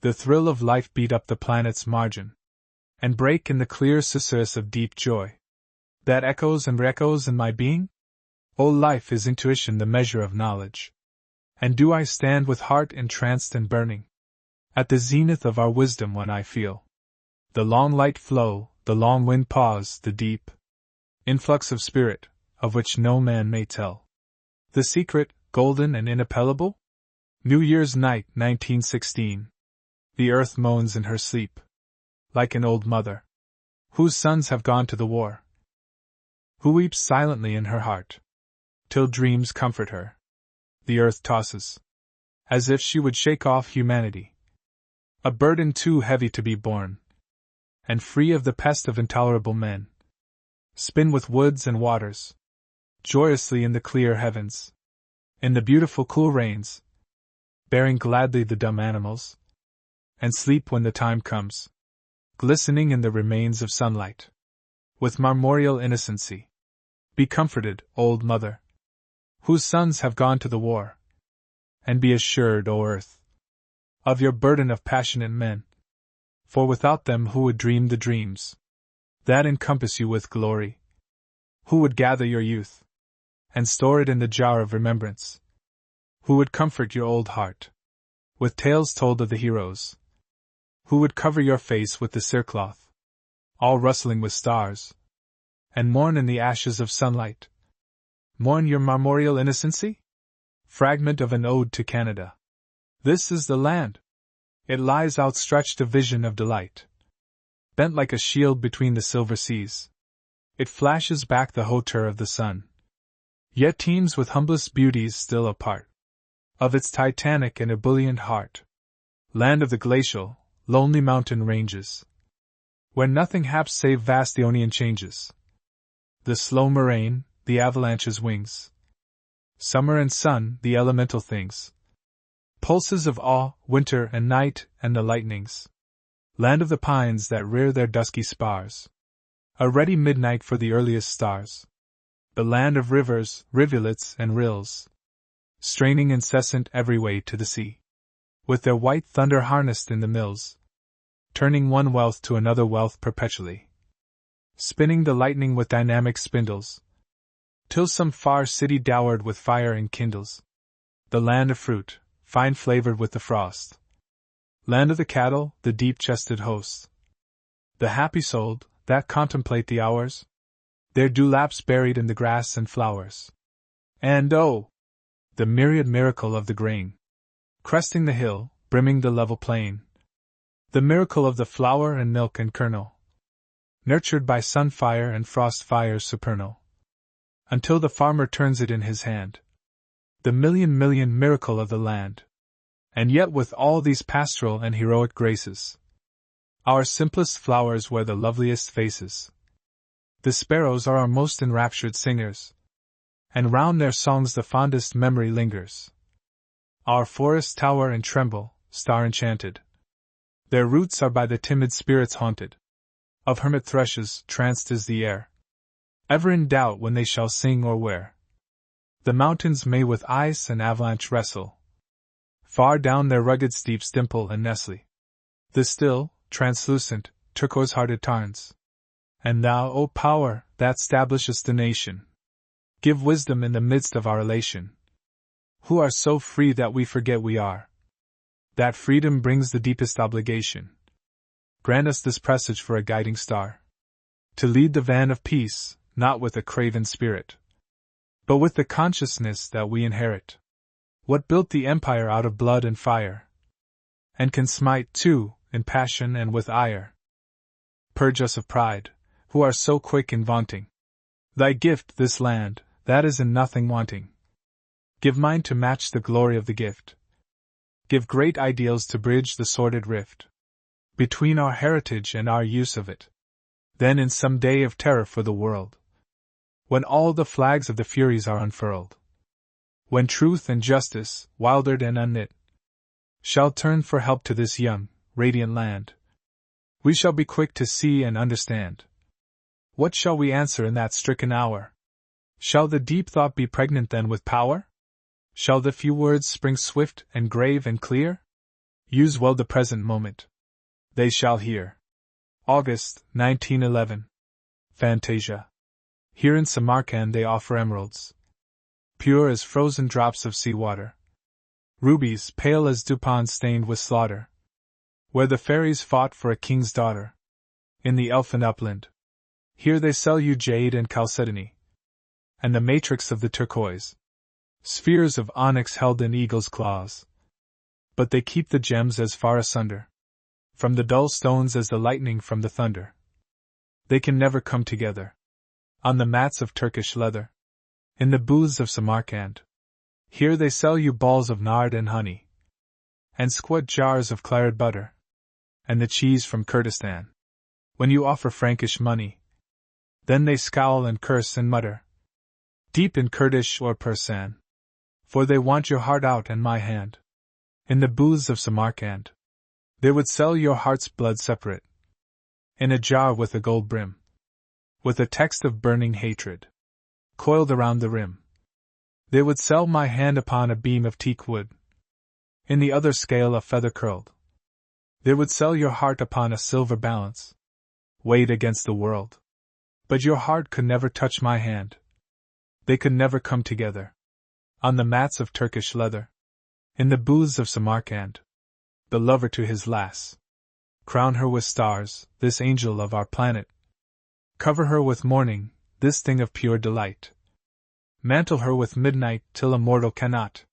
the thrill of life beat up the planet's margin, and break in the clear susurrus of deep joy that echoes and re-echoes in my being? O life is intuition, the measure of knowledge. And do I stand with heart entranced and burning at the zenith of our wisdom when I feel the long light flow, the long wind pause, the deep influx of spirit, of which no man may tell the secret, golden and inappellable? New Year's night, 1916. The earth moans in her sleep, like an old mother whose sons have gone to the war, who weeps silently in her heart till dreams comfort her. The earth tosses, as if she would shake off humanity, a burden too heavy to be borne, and free of the pest of intolerable men, spin with woods and waters, joyously in the clear heavens, in the beautiful cool rains, bearing gladly the dumb animals, and sleep when the time comes, glistening in the remains of sunlight, with marmoreal innocency. Be comforted, old mother, whose sons have gone to the war, and be assured, O earth, of your burden of passionate men, for without them who would dream the dreams that encompass you with glory? Who would gather your youth and store it in the jar of remembrance? Who would comfort your old heart with tales told of the heroes? Who would cover your face with the cerecloth, all rustling with stars, and mourn in the ashes of sunlight? Mourn your marmoreal innocency? Fragment of an ode to Canada. This is the land. It lies outstretched, a vision of delight, bent like a shield between the silver seas. It flashes back the hauteur of the sun, yet teems with humblest beauties still a part of its titanic and ebullient heart. Land of the glacial, lonely mountain ranges, where nothing haps save vast Ionian changes. The slow moraine, the avalanche's wings, summer and sun, the elemental things, pulses of awe, winter and night, and the lightnings. Land of the pines that rear their dusky spars, a ready midnight for the earliest stars. The land of rivers, rivulets, and rills, straining incessant every way to the sea, with their white thunder harnessed in the mills, turning one wealth to another wealth perpetually, spinning the lightning with dynamic spindles, till some far city dowered with fire enkindles. The land of fruit, fine flavored with the frost. Land of the cattle, the deep-chested hosts, the happy-souled, that contemplate the hours, their dewlaps buried in the grass and flowers. And oh, the myriad miracle of the grain, cresting the hill, brimming the level plain. The miracle of the flour and milk and kernel, nurtured by sun-fire and frost-fires supernal, until the farmer turns it in his hand. The million miracle of the land. And yet with all these pastoral and heroic graces, our simplest flowers wear the loveliest faces. The sparrows are our most enraptured singers, and round their songs the fondest memory lingers. Our forests tower and tremble, star-enchanted. Their roots are by the timid spirits haunted. Of hermit thrushes, tranced is the air, ever in doubt when they shall sing or where. The mountains may with ice and avalanche wrestle, far down their rugged steeps dimple and nestle. The still, translucent, turquoise-hearted tarns. And thou, O power, that stablishest the nation, give wisdom in the midst of our elation, who are so free that we forget we are. That freedom brings the deepest obligation. Grant us this presage for a guiding star, to lead the van of peace, not with a craven spirit, but with the consciousness that we inherit what built the empire out of blood and fire, and can smite, too, in passion and with ire. Purge us of pride, who are so quick in vaunting thy gift, this land, that is in nothing wanting. Give mine to match the glory of the gift. Give great ideals to bridge the sordid rift between our heritage and our use of it. Then in some day of terror for the world, when all the flags of the Furies are unfurled, when truth and justice, wildered and unknit, shall turn for help to this young, radiant land, we shall be quick to see and understand What shall we answer in that stricken hour? Shall the deep thought be pregnant then with power? Shall the few words spring swift and grave and clear? Use well the present moment. They shall hear. August, 1911. Fantasia. Here in Samarkand they offer emeralds, pure as frozen drops of sea water. Rubies, pale as dew-ponds stained with slaughter. Where the fairies fought for a king's daughter. In the elfin upland. Here they sell you jade and chalcedony, and the matrix of the turquoise. Spheres of onyx held in eagle's claws. But they keep the gems as far asunder from the dull stones as the lightning from the thunder. They can never come together. On the mats of Turkish leather. In the booths of Samarkand. Here they sell you balls of nard and honey, and squat jars of claret butter, and the cheese from Kurdistan. When you offer Frankish money, then they scowl and curse and mutter, deep in Kurdish or Persan, for they want your heart out and my hand. In the booths of Samarkand, they would sell your heart's blood separate, in a jar with a gold brim, with a text of burning hatred, coiled around the rim. They would sell my hand upon a beam of teak wood, in the other scale a feather curled. They would sell your heart upon a silver balance, weighed against the world. But your heart could never touch my hand. They could never come together. On the mats of Turkish leather. In the booths of Samarkand. The lover to his lass. Crown her with stars, this angel of our planet. Cover her with mourning, this thing of pure delight. Mantle her with midnight till a mortal cannot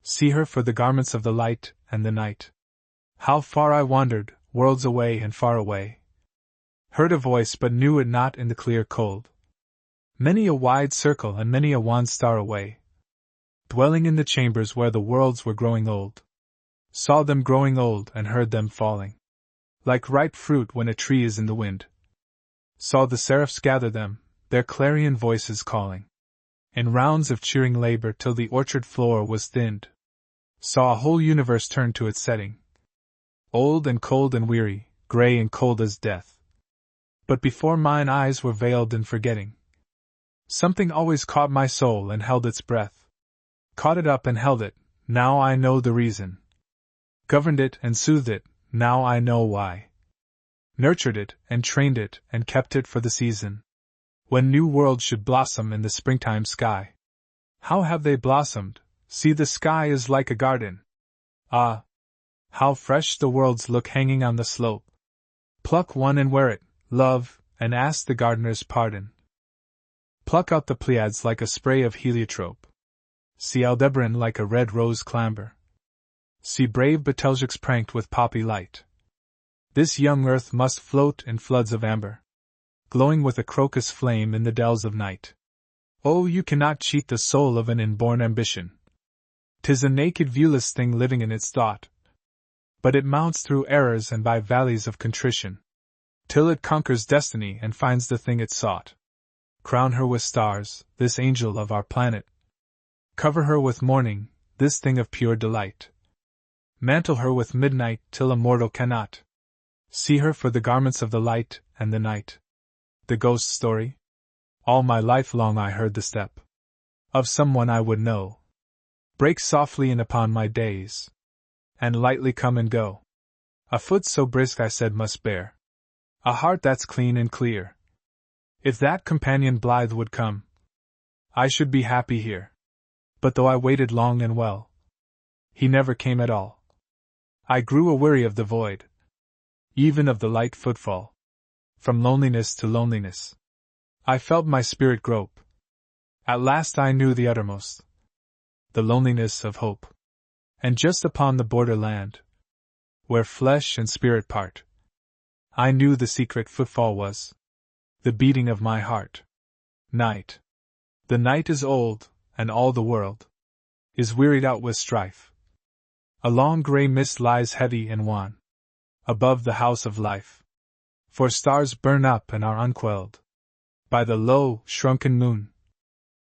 see her for the garments of the light and the night. How far I wandered, worlds away and far away. Heard a voice but knew it not in the clear cold. Many a wide circle and many a wan star away. Dwelling in the chambers where the worlds were growing old. Saw them growing old and heard them falling. Like ripe fruit when a tree is in the wind. Saw the seraphs gather them, their clarion voices calling. In rounds of cheering labor till the orchard floor was thinned. Saw a whole universe turn to its setting. Old and cold and weary, gray and cold as death. But before mine eyes were veiled in forgetting. Something always caught my soul and held its breath. Caught it up and held it, now I know the reason. Governed it and soothed it, now I know why. Nurtured it and trained it and kept it for the season. When new worlds should blossom in the springtime sky. How have they blossomed? See, the sky is like a garden. Ah! How fresh the worlds look hanging on the slope. Pluck one and wear it, love, and ask the gardener's pardon. Pluck out the Pleiades like a spray of heliotrope. See Aldebaran like a red rose clamber. See brave Betelgeuse pranked with poppy light. This young earth must float in floods of amber, glowing with a crocus flame in the dells of night. Oh, you cannot cheat the soul of an inborn ambition. 'Tis a naked viewless thing living in its thought. But it mounts through errors and by valleys of contrition, till it conquers destiny and finds the thing it sought. Crown her with stars, this angel of our planet. Cover her with mourning, this thing of pure delight. Mantle her with midnight till a mortal cannot see her for the garments of the light and the night. The ghost story? All my life long I heard the step of someone I would know break softly in upon my days, and lightly come and go. A foot so brisk I said must bear a heart that's clean and clear. If that companion blithe would come, I should be happy here. But though I waited long and well, he never came at all. I grew aweary of the void, even of the light footfall. From loneliness to loneliness, I felt my spirit grope. At last I knew the uttermost, the loneliness of hope. And just upon the borderland, where flesh and spirit part, I knew the secret footfall was the beating of my heart. Night. The night is old, and all the world is wearied out with strife. A long gray mist lies heavy and wan above the house of life. For stars burn up and are unquelled by the low, shrunken moon.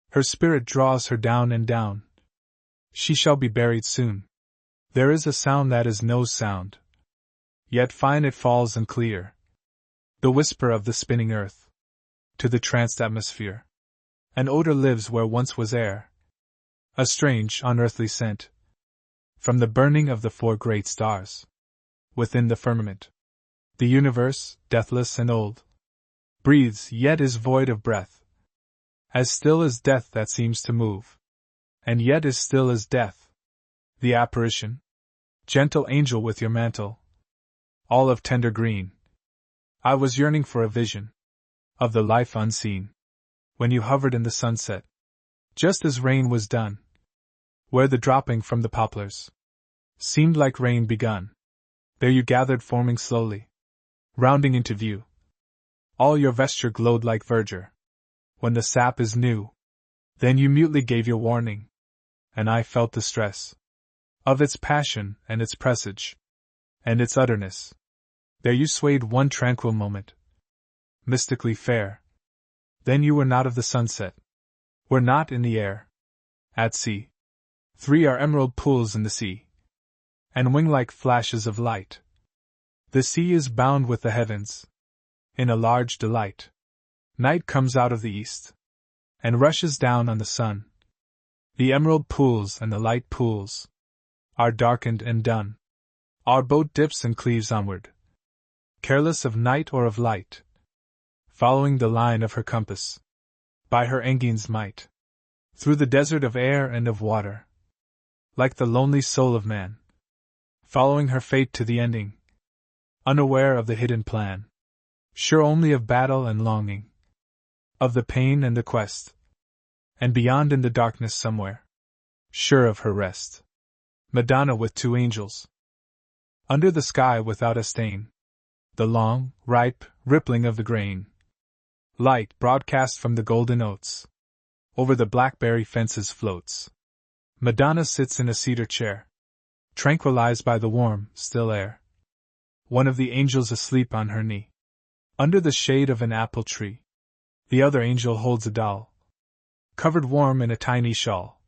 Her spirit draws her down and down. She shall be buried soon. There is a sound that is no sound, yet fine it falls and clear, the whisper of the spinning earth. to the tranced atmosphere. An odor lives where once was air, a strange, unearthly scent, from the burning of the four great stars. Within the firmament, the universe, deathless and old, breathes yet is void of breath, as still as death that seems to move, and yet is still as death. The apparition, gentle angel with your mantle, all of tender green. I was yearning for a vision of the life unseen, when you hovered in the sunset, just as rain was done, where the dropping from the poplars seemed like rain begun. There you gathered, forming slowly, rounding into view. All your vesture glowed like verdure, when the sap is new. Then you mutely gave your warning, and I felt the stress of its passion and its presage, and its utterness. There you swayed one tranquil moment, mystically fair. Then you were not of the sunset, were not in the air. At sea, 3 are emerald pools in the sea, and wing-like flashes of light. The sea is bound with the heavens, in a large delight. Night comes out of the east, and rushes down on the sun. The emerald pools and the light pools are darkened and done. Our boat dips and cleaves onward, careless of night or of light, following the line of her compass, by her Engine's might, through the desert of air and of water, like the lonely soul of man, following her fate to the ending, unaware of the hidden plan, sure only of battle and longing, of the pain and the quest, and beyond in the darkness somewhere, sure of her rest. Madonna with 2 angels, under the sky without a stain, the long, ripe, rippling of the grain, light broadcast from the golden oats, over the blackberry fences floats. Madonna sits in a cedar chair, tranquilized by the warm, still air. One of the angels asleep on her knee, under the shade of an apple tree. The other angel holds a doll, covered warm in a tiny shawl.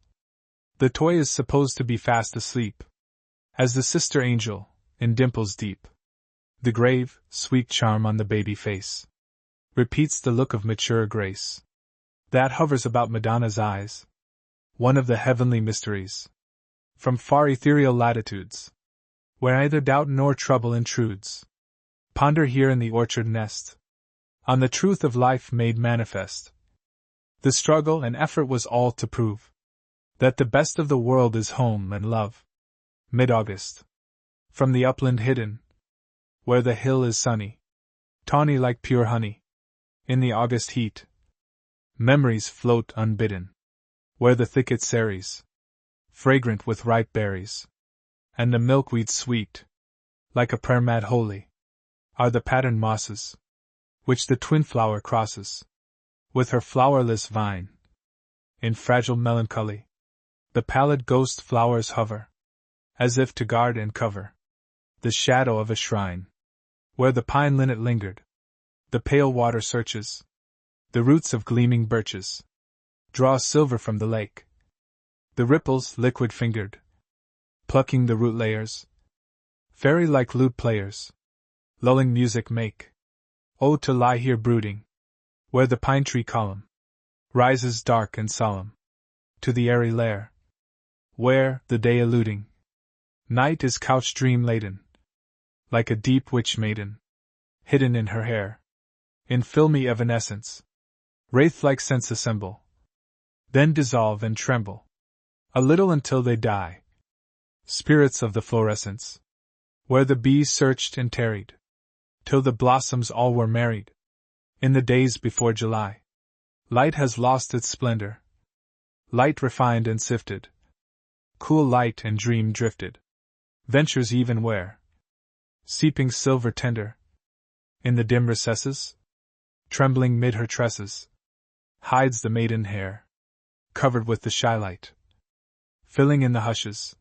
The toy is supposed to be fast asleep, as the sister angel, in dimples deep. The grave, sweet charm on the baby face repeats the look of mature grace that hovers about Madonna's eyes, one of the heavenly mysteries, from far ethereal latitudes, where neither doubt nor trouble intrudes. Ponder here in the orchard nest, on the truth of life made manifest. The struggle and effort was all to prove that the best of the world is home and love. Mid-August, from the upland hidden, where the hill is sunny, tawny like pure honey, in the August heat, memories float unbidden, where the thicket serries, fragrant with ripe berries, and the milkweed sweet, like a prayer mat holy, are the patterned mosses, which the twin flower crosses, with her flowerless vine. In fragile melancholy, the pallid ghost flowers hover, as if to guard and cover the shadow of a shrine, where the pine linnet lingered. The pale water searches, the roots of gleaming birches draw silver from the lake. The ripples, liquid-fingered, plucking the root layers, fairy-like lute players, lulling music make. Oh, to lie here brooding, where the pine tree column rises dark and solemn to the airy lair, where, the day eluding, night is couch dream-laden, like a deep witch maiden, hidden in her hair. In filmy evanescence, wraith-like scents assemble, then dissolve and tremble, a little until they die. Spirits of the fluorescence, where the bees searched and tarried, till the blossoms all were married. In the days before July, light has lost its splendor, light refined and sifted, cool light and dream drifted, ventures even where, seeping silver tender, in the dim recesses, trembling mid her tresses, hides the maiden hair, covered with the shylight. Filling in the hushes,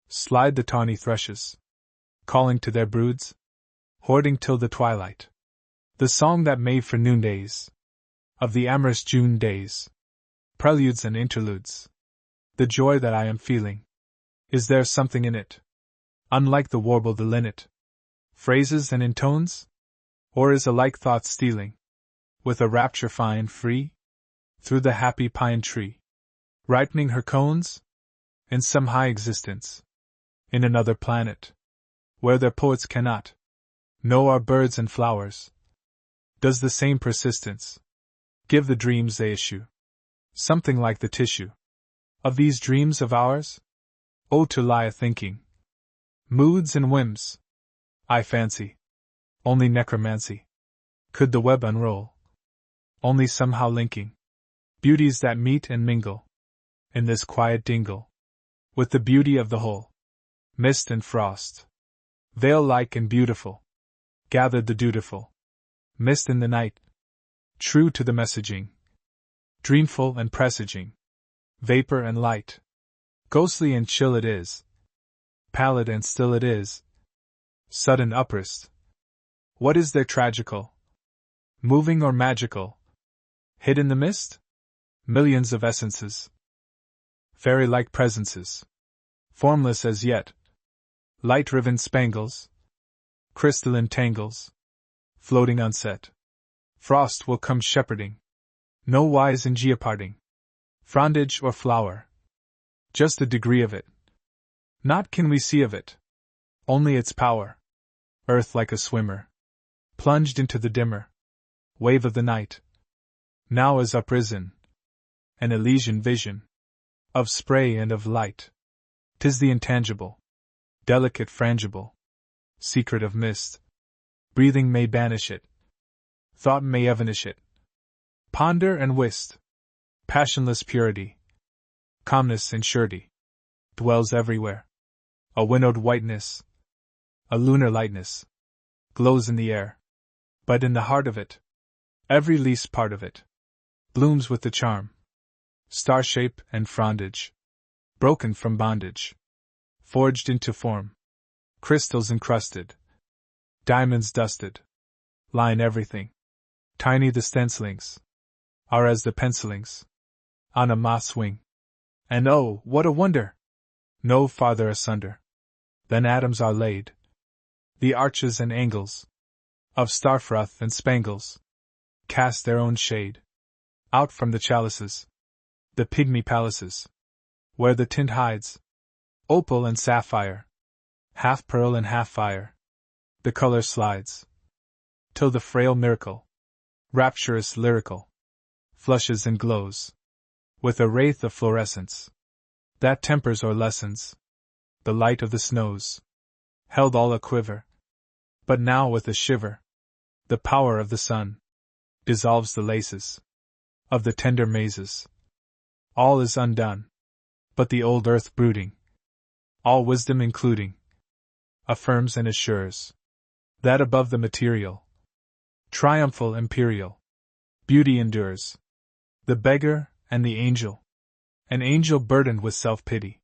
slide the tawny thrushes, calling to their broods, hoarding till the twilight. The song that made for noondays, of the amorous June days, preludes and interludes. The joy that I am feeling, is there something in it, unlike the warble the linnet, phrases and intones? Or is a like thought stealing with a rapture fine free, through the happy pine tree, ripening her cones? In some high existence, in another planet, where their poets cannot know our birds and flowers, does the same persistence give the dreams they issue, something like the tissue of these dreams of ours? Oh, to lie a-thinking, moods and whims, I fancy, only necromancy could the web unroll, only somehow linking beauties that meet and mingle in this quiet dingle with the beauty of the whole. Mist and frost, veil-like and beautiful, gathered the dutiful mist in the night, true to the messaging, dreamful and presaging, vapor and light, ghostly and chill it is, pallid and still it is, sudden upburst. What is there tragical, moving or magical, hid in the mist? Millions of essences, fairy-like presences, formless as yet, light-riven spangles, crystalline tangles, floating unset. Frost will come shepherding, no wise in geoparding, frondage or flower, just a degree of it. Naught can we see of it, only its power. Earth like a swimmer, plunged into the dimmer wave of the night, now is uprisen, an Elysian vision of spray and of light. 'Tis the intangible, delicate frangible, secret of mist. Breathing may banish it, thought may evanish it. Ponder and whist, passionless purity, calmness and surety, dwells everywhere. A winnowed whiteness, a lunar lightness, glows in the air, but in the heart of it, every least part of it, blooms with the charm, star shape and frondage, broken from bondage, forged into form, crystals encrusted, diamonds dusted, line everything. Tiny the stencilings are as the pencilings on a moth's wing. And oh, what a wonder! No farther asunder than atoms are laid the arches and angles of starfroth and spangles, cast their own shade out from the chalices, the pygmy palaces, where the tint hides opal and sapphire, half pearl and half fire. The color slides till the frail miracle, rapturous lyrical, flushes and glows with a wraith of fluorescence that tempers or lessens the light of the snows, held all a-quiver, but now with a shiver the power of the sun dissolves the laces of the tender mazes. All is undone, but the old earth brooding, all wisdom including, affirms and assures that above the material, triumphal imperial, beauty endures. The beggar and the angel, an angel burdened with self-pity,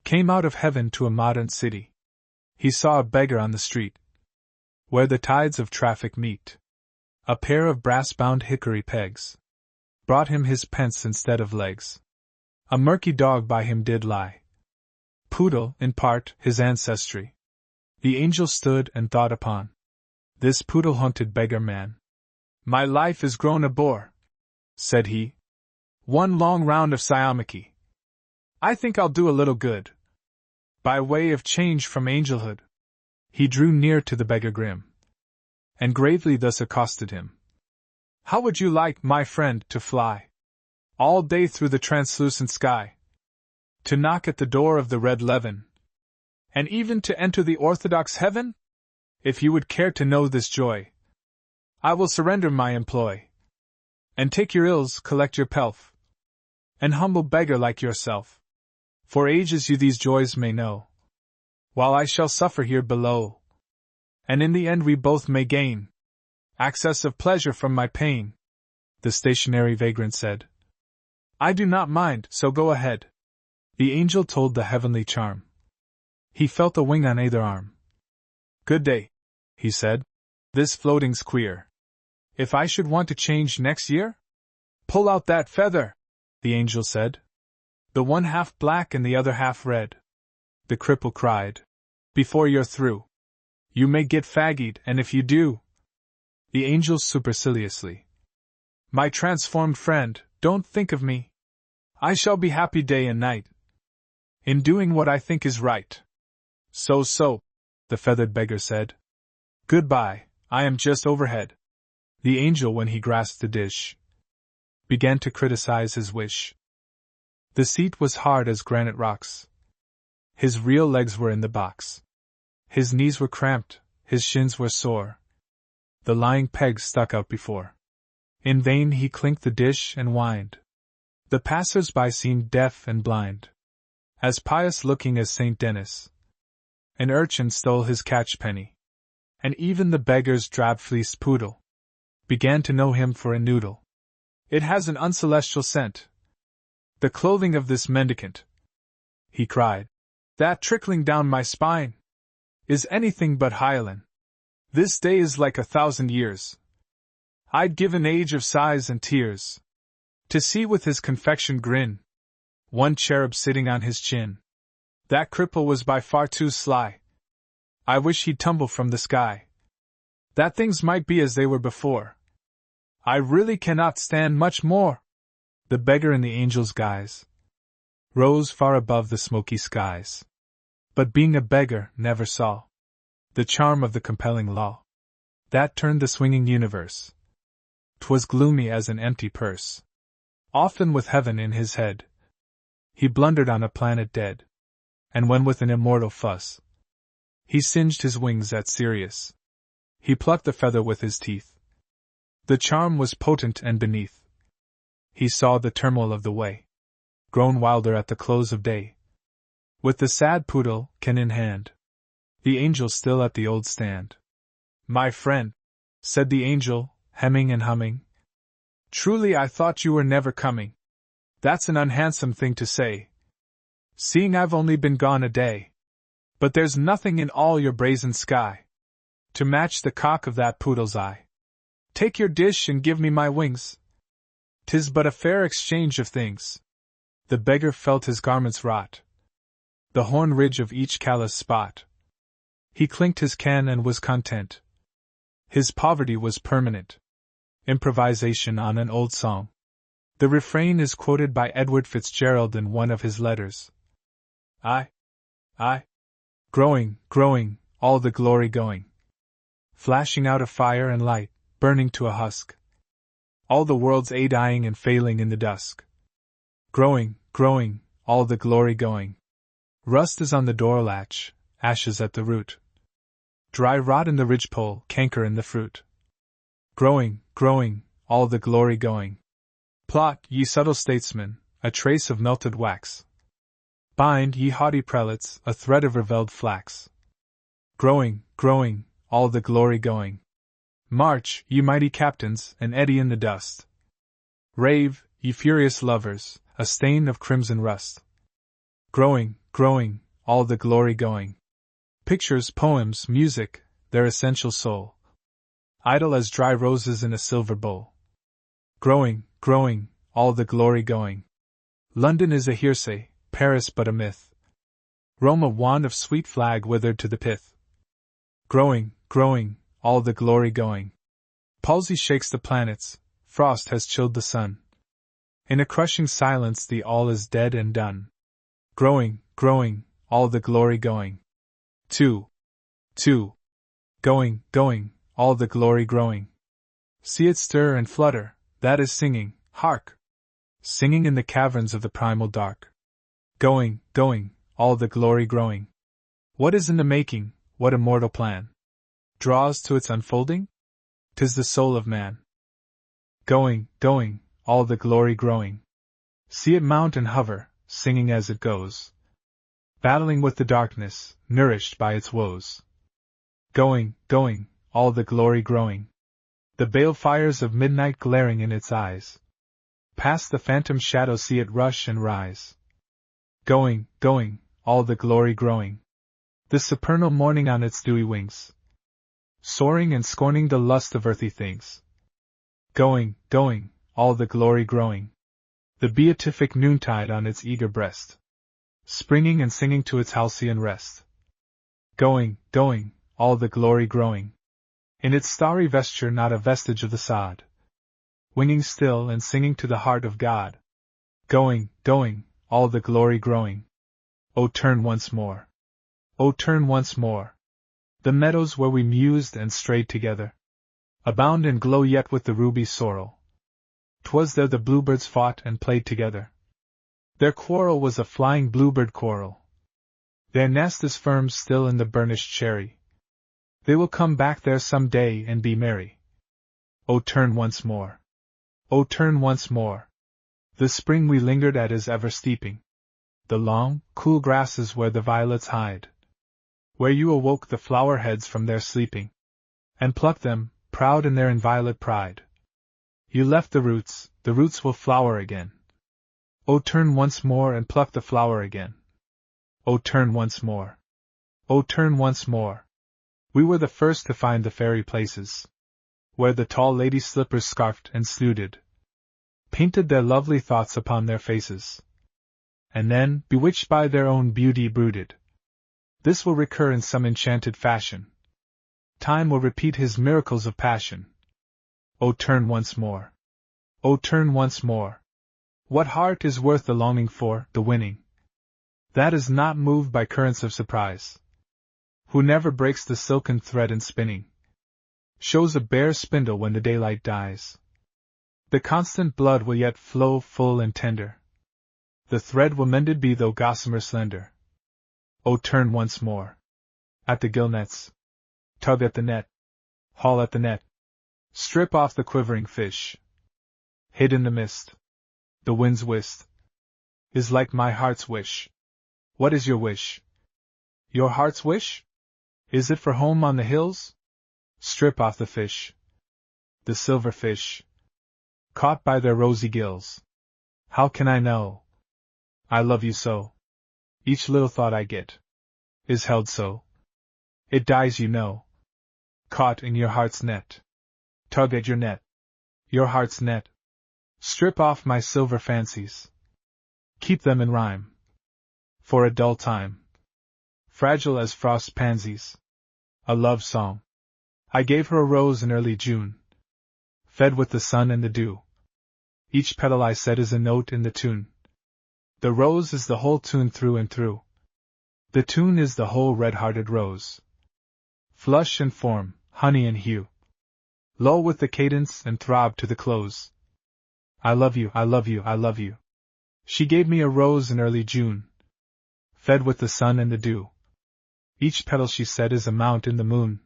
came out of heaven to a modern city. He saw a beggar on the street, where the tides of traffic meet. A pair of brass-bound hickory pegs brought him his pence instead of legs. A murky dog by him did lie, poodle, in part, his ancestry. The angel stood and thought upon this poodle-hunted beggar man. My life is grown a bore, said he. One long round of Siamiki. I think I'll do a little good, by way of change from angelhood. He drew near to the beggar grim, and gravely thus accosted him. How would you like, my friend, to fly all day through the translucent sky, to knock at the door of the red leaven, and even to enter the orthodox heaven? If you would care to know this joy, I will surrender my employ, and take your ills, collect your pelf, an humble beggar like yourself. For ages you these joys may know, while I shall suffer here below, and in the end we both may gain access of pleasure from my pain. The stationary vagrant said, I do not mind, so go ahead. The angel told the heavenly charm. He felt a wing on either arm. Good day, he said. This floating's queer. If I should want to change next year? Pull out that feather, the angel said. The one half black and the other half red. The cripple cried. Before you're through, you may get faggied, and if you do. The angel superciliously My transformed friend, don't think of me. I shall be happy day and night, in doing what I think is right. So, the feathered beggar said. Goodbye, I am just overhead. The angel, when he grasped the dish, began to criticize his wish. The seat was hard as granite rocks. His real legs were in the box. His knees were cramped, his shins were sore. The lying pegs stuck out before. In vain he clinked the dish and whined. The passers-by seemed deaf and blind. As pious-looking as St. Denis. An urchin stole his catchpenny. And even the beggar's drab-fleeced poodle began to know him for a noodle. It has an uncelestial scent, the clothing of this mendicant, he cried. That trickling down my spine is anything but Hyalin. This day is like 1,000 years. I'd give an age of sighs and tears to see with his confection grin one cherub sitting on his chin. That cripple was by far too sly. I wish he'd tumble from the sky, that things might be as they were before. I really cannot stand much more. The beggar in the angel's guise rose far above the smoky skies, but being a beggar never saw the charm of the compelling law that turned the swinging universe. 'Twas gloomy as an empty purse. Often with heaven in his head, he blundered on a planet dead, and when with an immortal fuss he singed his wings at Sirius, he plucked the feather with his teeth. The charm was potent, and beneath he saw the turmoil of the way, grown wilder at the close of day. With the sad poodle, can in hand, the angel still at the old stand. My friend, said the angel, hemming and humming, truly I thought you were never coming. That's an unhandsome thing to say, seeing I've only been gone a day. But there's nothing in all your brazen sky to match the cock of that poodle's eye. Take your dish and give me my wings. 'Tis but a fair exchange of things. The beggar felt his garments rot, the horn ridge of each callous spot. He clinked his can and was content. His poverty was permanent. Improvisation on an old song. The refrain is quoted by Edward Fitzgerald in one of his letters. I, growing, all the glory going, flashing out of fire and light, burning to a husk, all the world's dying and failing in the dusk. Growing, all the glory going. Rust is on the door latch, ashes at the root, dry rot in the ridgepole, canker in the fruit. Growing, all the glory going. Plot, ye subtle statesmen, a trace of melted wax. Bind, ye haughty prelates, a thread of revelled flax. Growing, all the glory going. March, ye mighty captains, and eddy in the dust. Rave, ye furious lovers, a stain of crimson rust. Growing, all the glory going. Pictures, poems, music, their essential soul, idle as dry roses in a silver bowl. Growing, all the glory going. London is a hearsay, Paris but a myth. Rome a wand of sweet flag withered to the pith. Growing, all the glory going. Palsy shakes the planets, frost has chilled the sun. In a crushing silence the all is dead and done. Growing, all the glory going. 2. Going, all the glory growing. See it stir and flutter, that is singing, hark! Singing in the caverns of the primal dark. Going, all the glory growing. What is in the making, what immortal plan draws to its unfolding? 'Tis the soul of man. Going, all the glory growing. See it mount and hover, singing as it goes, battling with the darkness, nourished by its woes. Going, all the glory growing. The bale fires of midnight glaring in its eyes. Past the phantom shadows see it rush and rise. Going, all the glory growing. The supernal morning on its dewy wings, soaring and scorning the lust of earthly things. Going, all the glory growing. The beatific noontide on its eager breast, springing and singing to its halcyon rest. Going, all the glory growing. In its starry vesture not a vestige of the sod, winging still and singing to the heart of God. Going, going, all the glory growing. Oh, turn once more. Oh, turn once more. The meadows where we mused and strayed together abound and glow yet with the ruby sorrel. 'Twas there the bluebirds fought and played together. Their quarrel was a flying bluebird quarrel. Their nest is firm still in the burnished cherry. They will come back there some day and be merry. Oh, turn once more. Oh, turn once more. The spring we lingered at is ever steeping the long, cool grasses where the violets hide, where you awoke the flower heads from their sleeping, and plucked them, proud in their inviolate pride. You left the roots will flower again. Oh, turn once more and pluck the flower again. Oh, turn once more. Oh, turn once more. We were the first to find the fairy places, where the tall lady slippers scarfed and snooted, painted their lovely thoughts upon their faces, and then, bewitched by their own beauty, brooded. This will recur in some enchanted fashion. Time will repeat his miracles of passion. Oh, turn once more. Oh, turn once more. What heart is worth the longing for, the winning, that is not moved by currents of surprise, who never breaks the silken thread in spinning, shows a bare spindle when the daylight dies. The constant blood will yet flow full and tender. The thread will mended be though gossamer slender. Oh, turn once more. At the gill nets. Tug at the net. Haul at the net. Strip off the quivering fish. Hid in the mist. The wind's whist is like my heart's wish. What is your wish? Your heart's wish? Is it for home on the hills? Strip off the fish. The silver fish, caught by their rosy gills. How can I know? I love you so. Each little thought I get is held so. It dies, you know. Caught in your heart's net. Tug at your net. Your heart's net. Strip off my silver fancies. Keep them in rhyme. For a dull time. Fragile as frost pansies. A love song. I gave her a rose in early June, fed with the sun and the dew. Each petal I said is a note in the tune. The rose is the whole tune through and through. The tune is the whole red-hearted rose. Flush and form, honey and hue. Lull with the cadence and throb to the close. I love you, I love you, I love you. She gave me a rose in early June, fed with the sun and the dew. Each petal, she said, is a mount in the moon.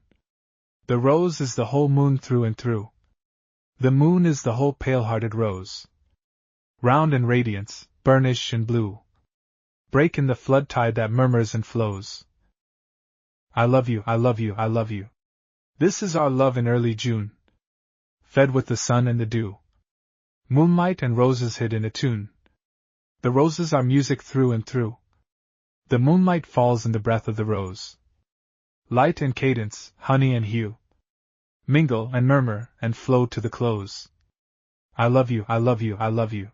The rose is the whole moon through and through. The moon is the whole pale-hearted rose. Round in radiance, burnish and blue. Break in the flood tide that murmurs and flows. I love you, I love you, I love you. This is our love in early June, fed with the sun and the dew. Moonlight and roses hid in a tune. The roses are music through and through. The moonlight falls in the breath of the rose. Light and cadence, honey and hue, mingle and murmur and flow to the close. I love you, I love you, I love you.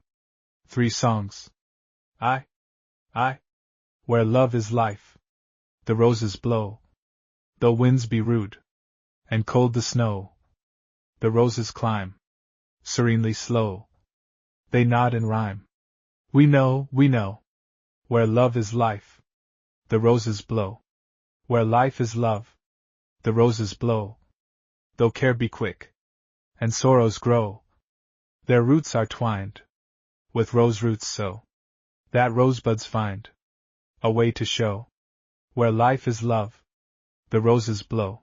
3 songs. I, where love is life, the roses blow. Though winds be rude, and cold the snow, the roses climb, serenely slow. They nod and rhyme. We know, where love is life, the roses blow. Where life is love, the roses blow. Though care be quick, and sorrows grow, their roots are twined with rose roots so that rosebuds find a way to show. Where life is love, the roses blow.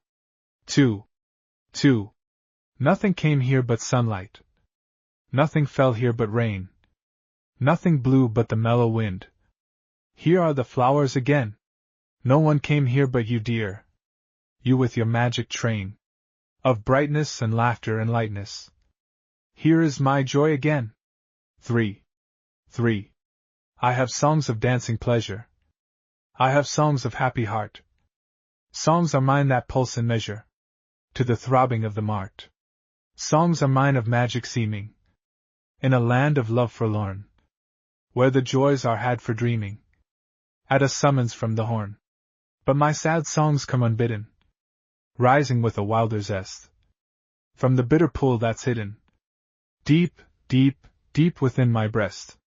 2. Nothing came here but sunlight. Nothing fell here but rain. Nothing blew but the mellow wind. Here are the flowers again. No one came here but you, dear. You with your magic train of brightness and laughter and lightness. Here is my joy again. 3. I have songs of dancing pleasure. I have songs of happy heart. Songs are mine that pulse and measure to the throbbing of the mart. Songs are mine of magic seeming in a land of love forlorn, where the joys are had for dreaming at a summons from the horn. But my sad songs come unbidden, rising with a wilder zest from the bitter pool that's hidden Deep, deep, deep within my breast.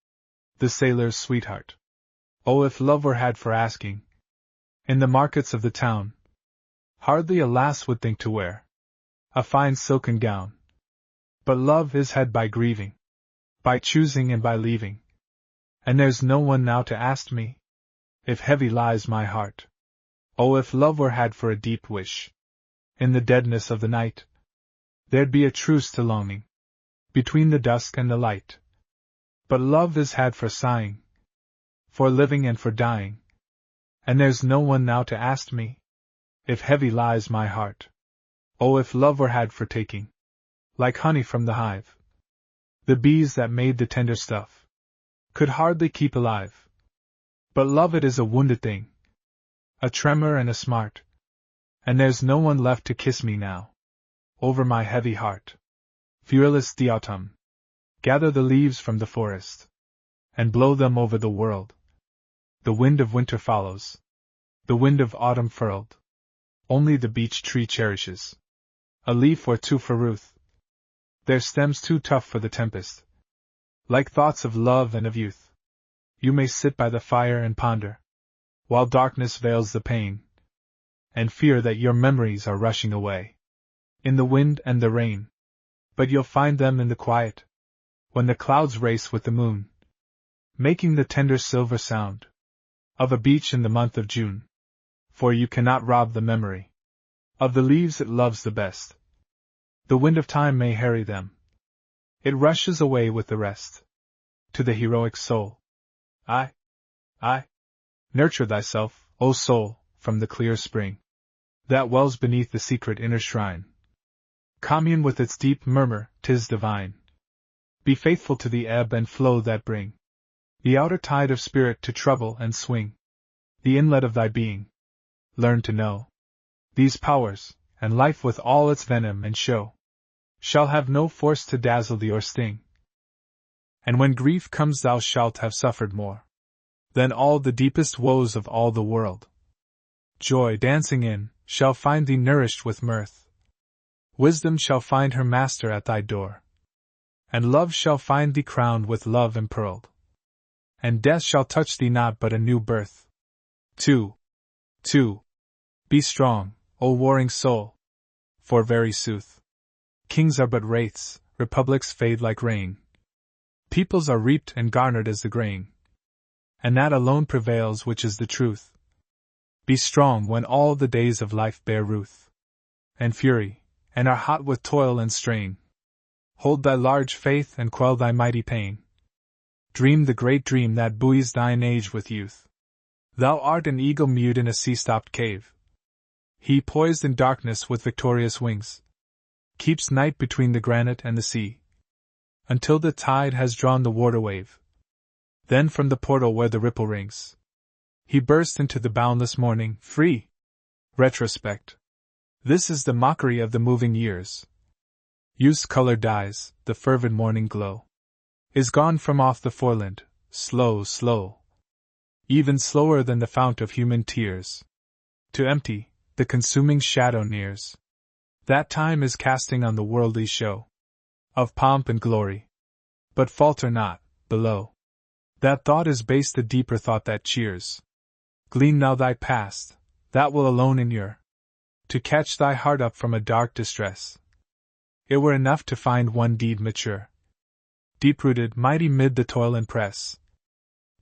The sailor's sweetheart. Oh, if love were had for asking. In the markets of the town, hardly a lass would think to wear a fine silken gown. But love is had by grieving, by choosing and by leaving. And there's no one now to ask me, if heavy lies my heart. Oh, if love were had for a deep wish. In the deadness of the night, there'd be a truce to longing, between the dusk and the light. But love is had for sighing, for living and for dying. And there's no one now to ask me, if heavy lies my heart. Oh, if love were had for taking, like honey from the hive. The bees that made the tender stuff could hardly keep alive. But love, it is a wounded thing, a tremor and a smart. And there's no one left to kiss me now, over my heavy heart. Fearless the autumn, gather the leaves from the forest, and blow them over the world. The wind of winter follows, the wind of autumn furled. Only the beech tree cherishes a leaf or two for Ruth. Their stems too tough for the tempest. Like thoughts of love and of youth, you may sit by the fire and ponder, while darkness veils the pain, and fear that your memories are rushing away in the wind and the rain. But you'll find them in the quiet, when the clouds race with the moon, making the tender silver sound of a beech in the month of June. For you cannot rob the memory of the leaves it loves the best. The wind of time may harry them, it rushes away with the rest. To the heroic soul, I, nurture thyself, O soul, from the clear spring that wells beneath the secret inner shrine. Commune with its deep murmur, 'tis divine. Be faithful to the ebb and flow that bring the outer tide of spirit to trouble and swing the inlet of thy being. Learn to know these powers, and life with all its venom and show shall have no force to dazzle thee or sting. And when grief comes, thou shalt have suffered more than all the deepest woes of all the world. Joy, dancing in, shall find thee nourished with mirth. Wisdom shall find her master at thy door, and love shall find thee crowned with love empearled, and death shall touch thee not but a new birth. 2. Be strong, O warring soul, for very sooth, kings are but wraiths, republics fade like rain. Peoples are reaped and garnered as the grain, and that alone prevails which is the truth. Be strong when all the days of life bear ruth and fury, and are hot with toil and strain. Hold thy large faith and quell thy mighty pain. Dream the great dream that buoys thine age with youth. Thou art an eagle mute in a sea-stopped cave. He, poised in darkness with victorious wings, keeps night between the granite and the sea, until the tide has drawn the water wave. Then from the portal where the ripple rings, he bursts into the boundless morning, free. Retrospect. This is the mockery of the moving years. Youth's color dies, the fervid morning glow is gone from off the foreland, slow, even slower than the fount of human tears. To empty, the consuming shadow nears. That time is casting on the worldly show of pomp and glory. But falter not, below. That thought is base, the deeper thought that cheers. Glean now thy past, that will alone inure to catch thy heart up from a dark distress. It were enough to find one deed mature, deep-rooted, mighty mid the toil and press,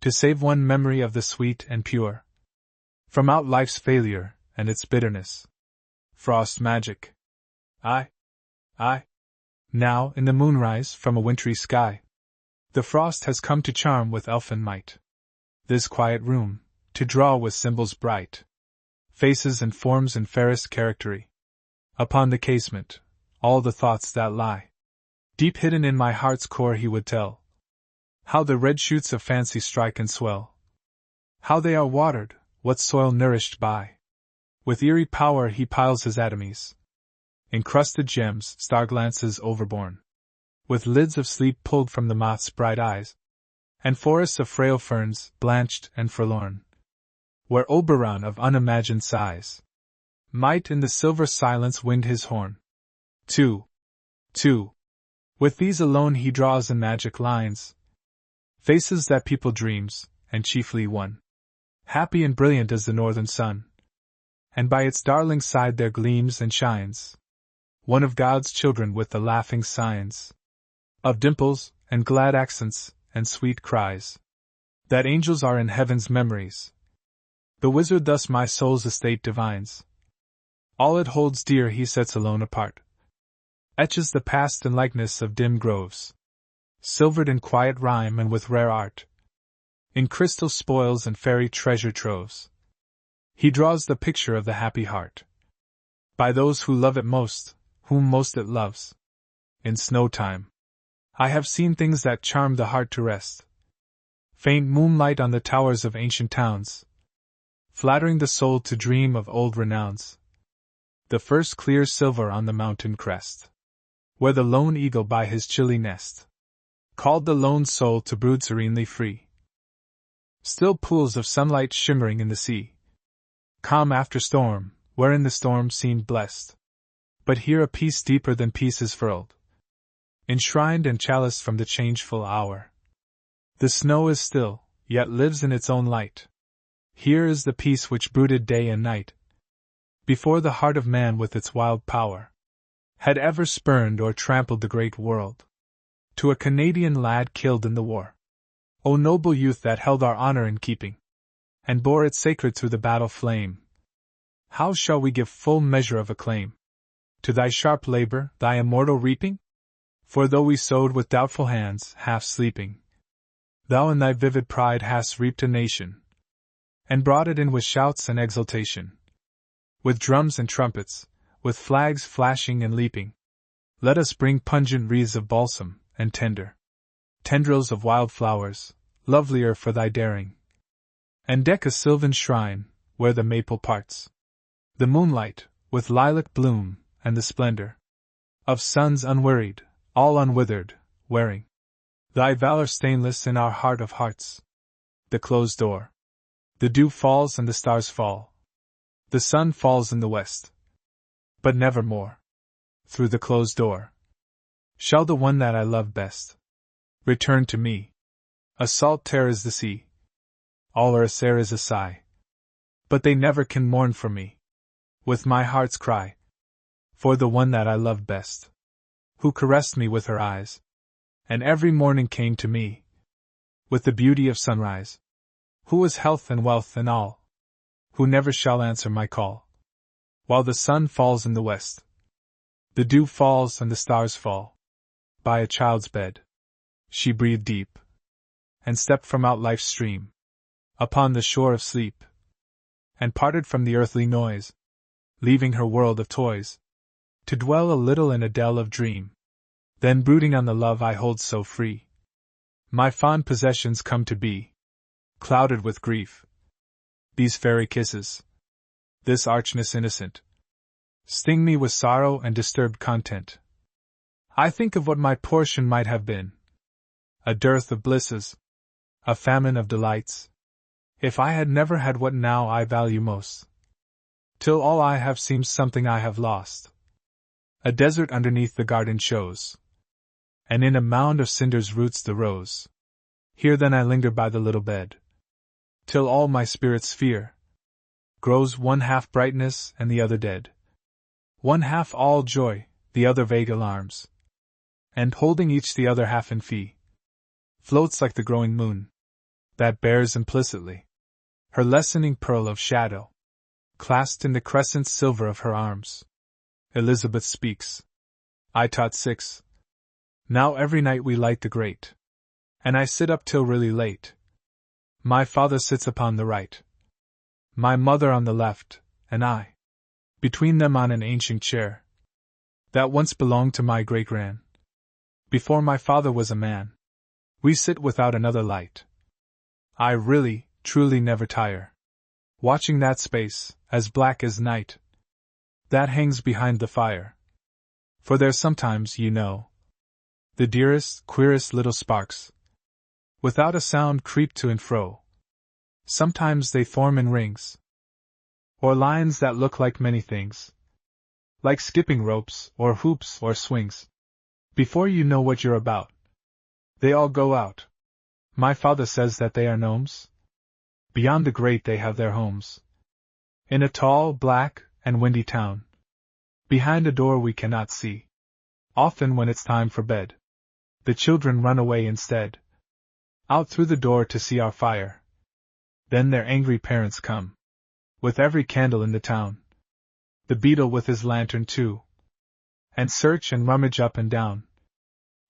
to save one memory of the sweet and pure from out life's failure and its bitterness. Frost magic. I. Now, in the moonrise from a wintry sky, the frost has come to charm with elfin might this quiet room, to draw with symbols bright faces and forms in fairest charactery. Upon the casement, all the thoughts that lie deep hidden in my heart's core he would tell. How the red shoots of fancy strike and swell, how they are watered, what soil nourished by. With eerie power he piles his atomies, encrusted gems, star glances overborne, with lids of sleep pulled from the moth's bright eyes, and forests of frail ferns, blanched and forlorn, where Oberon of unimagined size might in the silver silence wind his horn. 2. With these alone he draws in magic lines faces that people dreams, and chiefly one, happy and brilliant as the northern sun, and by its darling side there gleams and shines one of God's children with the laughing signs of dimples, and glad accents, and sweet cries, that angels are in heaven's memories. The wizard thus my soul's estate divines. All it holds dear he sets alone apart, etches the past in likeness of dim groves, silvered in quiet rhyme and with rare art, in crystal spoils and fairy treasure troves. He draws the picture of the happy heart, by those who love it most, whom most it loves. In snow time, I have seen things that charm the heart to rest. Faint moonlight on the towers of ancient towns, flattering the soul to dream of old renowns. The first clear silver on the mountain crest, where the lone eagle by his chilly nest called the lone soul to brood serenely free. Still pools of sunlight shimmering in the sea, calm after storm, wherein the storm seemed blessed. But here a peace deeper than peace is furled, enshrined and chaliced from the changeful hour. The snow is still, yet lives in its own light. Here is the peace which brooded day and night, before the heart of man with its wild power had ever spurned or trampled the great world. To a Canadian lad killed in the war, O noble youth that held our honor in keeping, and bore it sacred through the battle flame, how shall we give full measure of acclaim to thy sharp labor, thy immortal reaping? For though we sowed with doubtful hands, half sleeping, thou in thy vivid pride hast reaped a nation, and brought it in with shouts and exultation, with drums and trumpets, with flags flashing and leaping. Let us bring pungent wreaths of balsam, and tender tendrils of wild flowers, lovelier for thy daring, and deck a sylvan shrine, where the maple parts the moonlight, with lilac bloom, and the splendor of suns unwearied, all unwithered, wearing thy valor stainless in our heart of hearts. The closed door. The dew falls and the stars fall. The sun falls in the west. But nevermore, through the closed door, shall the one that I love best return to me. A salt tear is the sea, all earth's air is a sigh, but they never can mourn for me, with my heart's cry, for the one that I love best, who caressed me with her eyes, and every morning came to me with the beauty of sunrise, who was health and wealth and all, who never shall answer my call. While the sun falls in the west, the dew falls and the stars fall, by a child's bed she breathed deep, and stepped from out life's stream, upon the shore of sleep, and parted from the earthly noise, leaving her world of toys, to dwell a little in a dell of dream, then brooding on the love I hold so free. My fond possessions come to be clouded with grief. These fairy kisses, this archness innocent, sting me with sorrow and disturbed content. I think of what my portion might have been, a dearth of blisses, a famine of delights, if I had never had what now I value most, till all I have seems something I have lost. A desert underneath the garden shows, and in a mound of cinders roots the rose. Here then I linger by the little bed, till all my spirit's sphere grows one half brightness and the other dead, one half all joy, the other vague alarms, and holding each the other half in fee, floats like the growing moon, that bears implicitly her lessening pearl of shadow, clasped in the crescent silver of her arms. Elizabeth speaks. I taught 6. Now every night we light the grate, and I sit up till really late. My father sits upon the right, my mother on the left, and I between them on an ancient chair that once belonged to my great-gran. Before my father was a man. We sit without another light. I really, truly never tire, watching that space, as black as night, that hangs behind the fire. For there sometimes, you know, the dearest, queerest little sparks, without a sound, creep to and fro. Sometimes they form in rings, or lines that look like many things, like skipping ropes, or hoops, or swings. Before you know what you're about, they all go out. My father says that they are gnomes. Beyond the grate they have their homes. In a tall, black, and windy town. Behind a door we cannot see. Often when it's time for bed, the children run away instead. Out through the door to see our fire. Then their angry parents come. With every candle in the town. The beadle with his lantern too. And search and rummage up and down.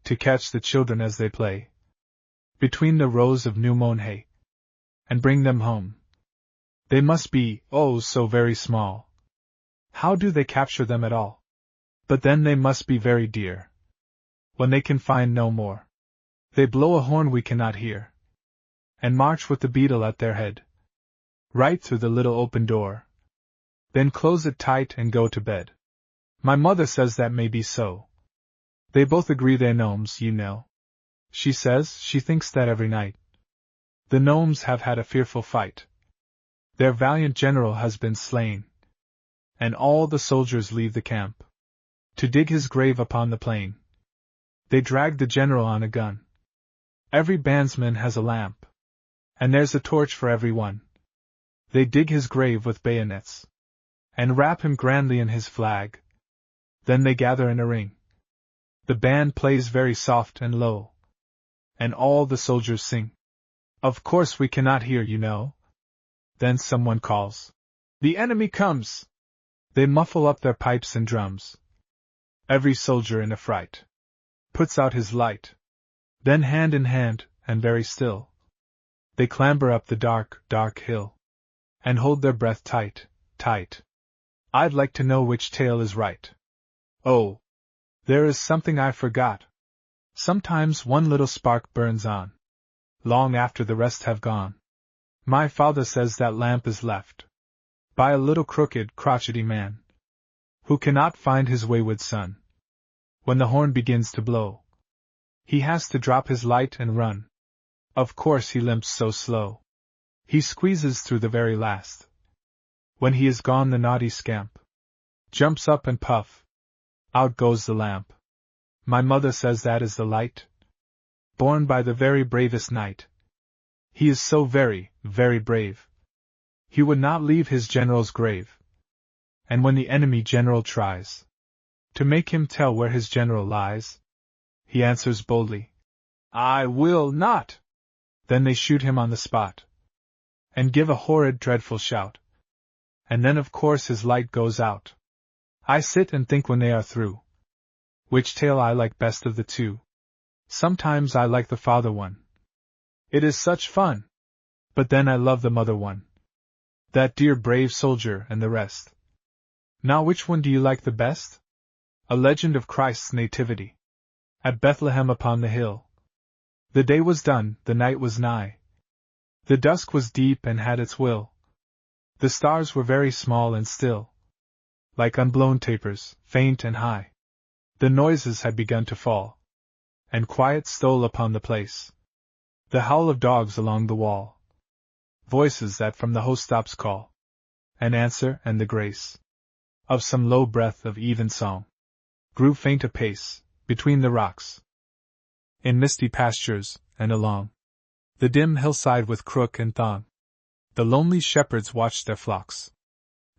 To catch the children as they play. Between the rows of new mown hay. And bring them home. They must be, oh, so very small. How do they capture them at all? But then they must be very dear. When they can find no more. They blow a horn we cannot hear. And march with the beadle at their head. Right through the little open door. Then close it tight and go to bed. My mother says that may be so. They both agree they're gnomes, you know. She says she thinks that every night. The gnomes have had a fearful fight. Their valiant general has been slain. And all the soldiers leave the camp. To dig his grave upon the plain. They drag the general on a gun. Every bandsman has a lamp. And there's a torch for every one. They dig his grave with bayonets. And wrap him grandly in his flag. Then they gather in a ring. The band plays very soft and low. And all the soldiers sing. Of course we cannot hear, you know. Then someone calls. The enemy comes! They muffle up their pipes and drums. Every soldier in a fright puts out his light. Then hand in hand, and very still, they clamber up the dark, dark hill. And hold their breath tight, tight. I'd like to know which tale is right. Oh, there is something I forgot. Sometimes one little spark burns on. Long after the rest have gone. My father says that lamp is left by a little crooked, crotchety man, who cannot find his wayward son. When the horn begins to blow, he has to drop his light and run. Of course he limps so slow. He squeezes through the very last. When he is gone the naughty scamp jumps up and puff. Out goes the lamp. My mother says that is the light borne by the very bravest knight. He is so very, very brave. He would not leave his general's grave. And when the enemy general tries to make him tell where his general lies, he answers boldly, I will not! Then they shoot him on the spot, and give a horrid, dreadful shout. And then of course his light goes out. I sit and think when they are through, which tale I like best of the two. Sometimes I like the father one. It is such fun. But then I love the mother one. That dear brave soldier and the rest. Now which one do you like the best? A Legend of Christ's Nativity. At Bethlehem upon the hill. The day was done, the night was nigh. The dusk was deep and had its will. The stars were very small and still, like unblown tapers, faint and high. The noises had begun to fall, and quiet stole upon the place. The howl of dogs along the wall, voices that from the housetops call, and answer, and the grace of some low breath of even song, grew faint apace, between the rocks, in misty pastures, and along the dim hillside with crook and thong. The lonely shepherds watched their flocks.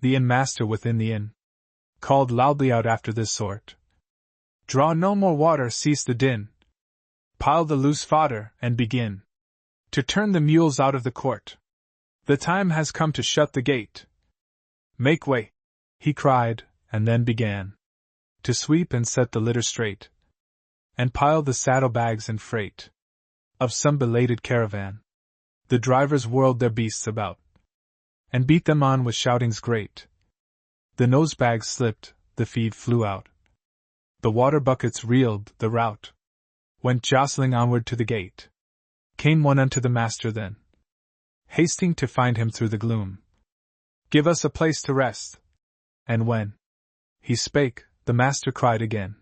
The inn-master within the inn called loudly out after this sort, Draw no more water, cease the din. Pile the loose fodder, and begin to turn the mules out of the court. The time has come to shut the gate. Make way, he cried, and then began to sweep and set the litter straight, and pile the saddlebags and freight of some belated caravan. The drivers whirled their beasts about, and beat them on with shoutings great. The nose-bags slipped, the feed flew out. The water buckets reeled, the rout went jostling onward to the gate. Came one unto the master then, hasting to find him through the gloom. Give us a place to rest. And when he spake, the master cried again,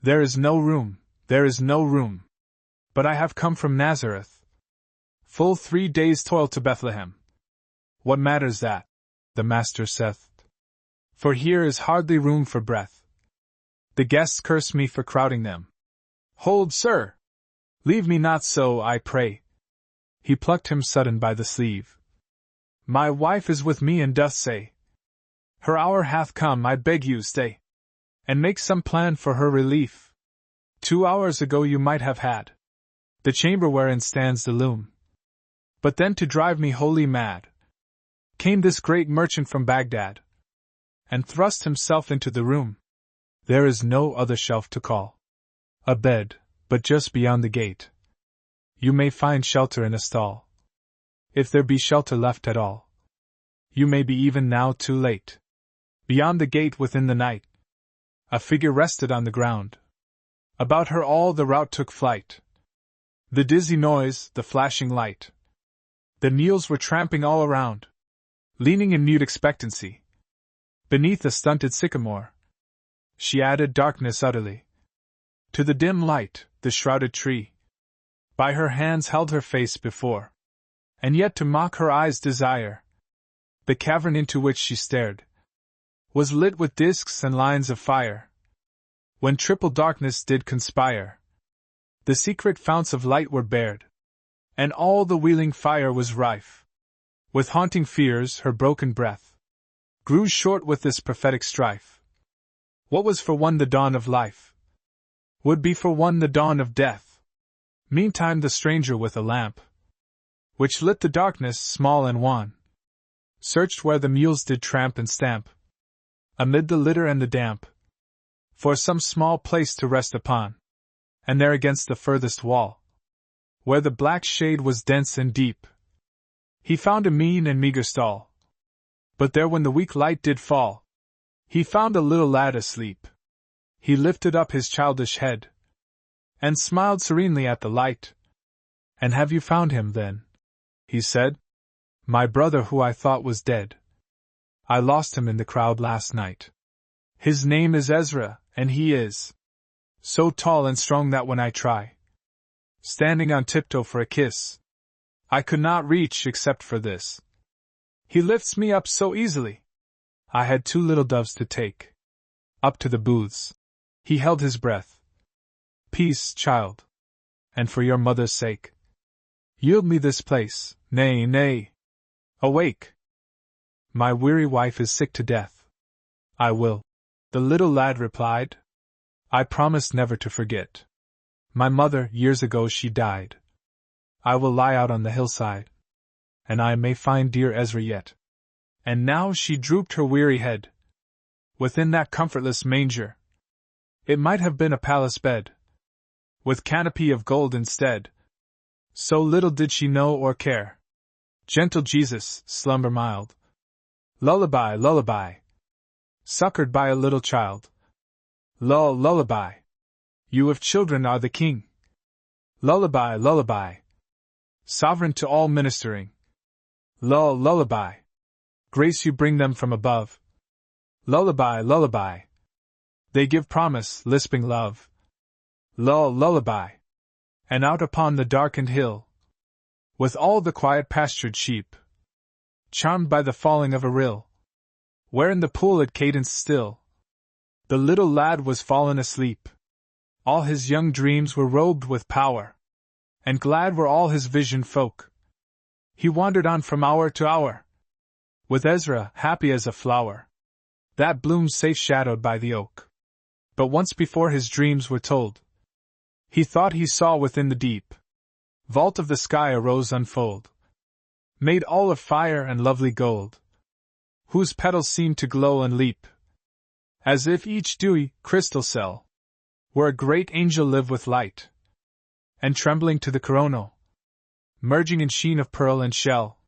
There is no room, there is no room. But I have come from Nazareth. Full 3 days' toil to Bethlehem. What matters that? The master saith. For here is hardly room for breath. The guests curse me for crowding them, Hold, sir! Leave me not so, I pray. He plucked him sudden by the sleeve. My wife is with me and doth say, her hour hath come, I beg you stay, and make some plan for her relief. 2 hours ago you might have had the chamber wherein stands the loom. But then to drive me wholly mad, came this great merchant from Baghdad, and thrust himself into the room. There is no other shelf to call a bed, but just beyond the gate you may find shelter in a stall. If there be shelter left at all, you may be even now too late. Beyond the gate within the night, a figure rested on the ground. About her all the rout took flight. The dizzy noise, the flashing light. The mules were tramping all around, leaning in mute expectancy. Beneath a stunted sycamore, she added darkness utterly to the dim light, the shrouded tree. By her hands held her face before, and yet to mock her eyes' desire, the cavern into which she stared was lit with discs and lines of fire. When triple darkness did conspire, the secret founts of light were bared, and all the wheeling fire was rife with haunting fears. Her broken breath grew short with this prophetic strife. What was for one the dawn of life would be for one the dawn of death. Meantime the stranger with a lamp, which lit the darkness small and wan, searched where the mules did tramp and stamp, amid the litter and the damp, for some small place to rest upon, and there against the furthest wall, where the black shade was dense and deep, he found a mean and meager stall. But there when the weak light did fall, he found a little lad asleep. He lifted up his childish head, and smiled serenely at the light. And have you found him, then? He said. My brother who I thought was dead. I lost him in the crowd last night. His name is Ezra, and he is so tall and strong that when I try, standing on tiptoe for a kiss, I could not reach except for this. He lifts me up so easily. I had 2 little doves to take up to the booths. He held his breath. Peace, child, and for your mother's sake, yield me this place. Nay, nay, awake. My weary wife is sick to death. I will, the little lad replied. I promised never to forget. My mother, years ago she died. I will lie out on the hillside, and I may find dear Ezra yet. And now she drooped her weary head within that comfortless manger. It might have been a palace bed, with canopy of gold instead. So little did she know or care. Gentle Jesus, slumber mild. Lullaby, lullaby. Succored by a little child. Lull, lullaby. You of children are the king. Lullaby, lullaby. Sovereign to all ministering. Lull, lullaby. Grace you bring them from above. Lullaby, lullaby. They give promise, lisping love. Lull, lullaby. And out upon the darkened hill, with all the quiet pastured sheep, charmed by the falling of a rill, where in the pool at cadence still, the little lad was fallen asleep. All his young dreams were robed with power, and glad were all his visioned folk. He wandered on from hour to hour, with Ezra happy as a flower that blooms safe shadowed by the oak. But once before his dreams were told, he thought he saw within the deep vault of the sky a rose unfold, made all of fire and lovely gold, whose petals seemed to glow and leap, as if each dewy crystal cell were a great angel live with light, and trembling to the coronal, merging in sheen of pearl and shell,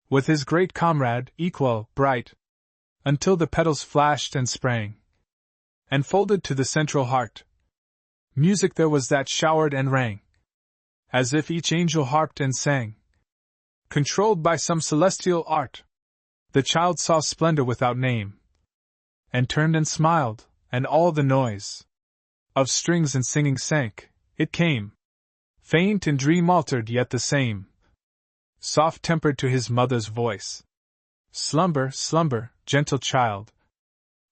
with his great comrade, equal, bright, until the petals flashed and sprang, and folded to the central heart. Music there was that showered and rang, as if each angel harped and sang. Controlled by some celestial art, the child saw splendor without name, and turned and smiled, and all the noise of strings and singing sank. It came, faint and dream-altered yet the same, soft-tempered to his mother's voice. Slumber, slumber, gentle child.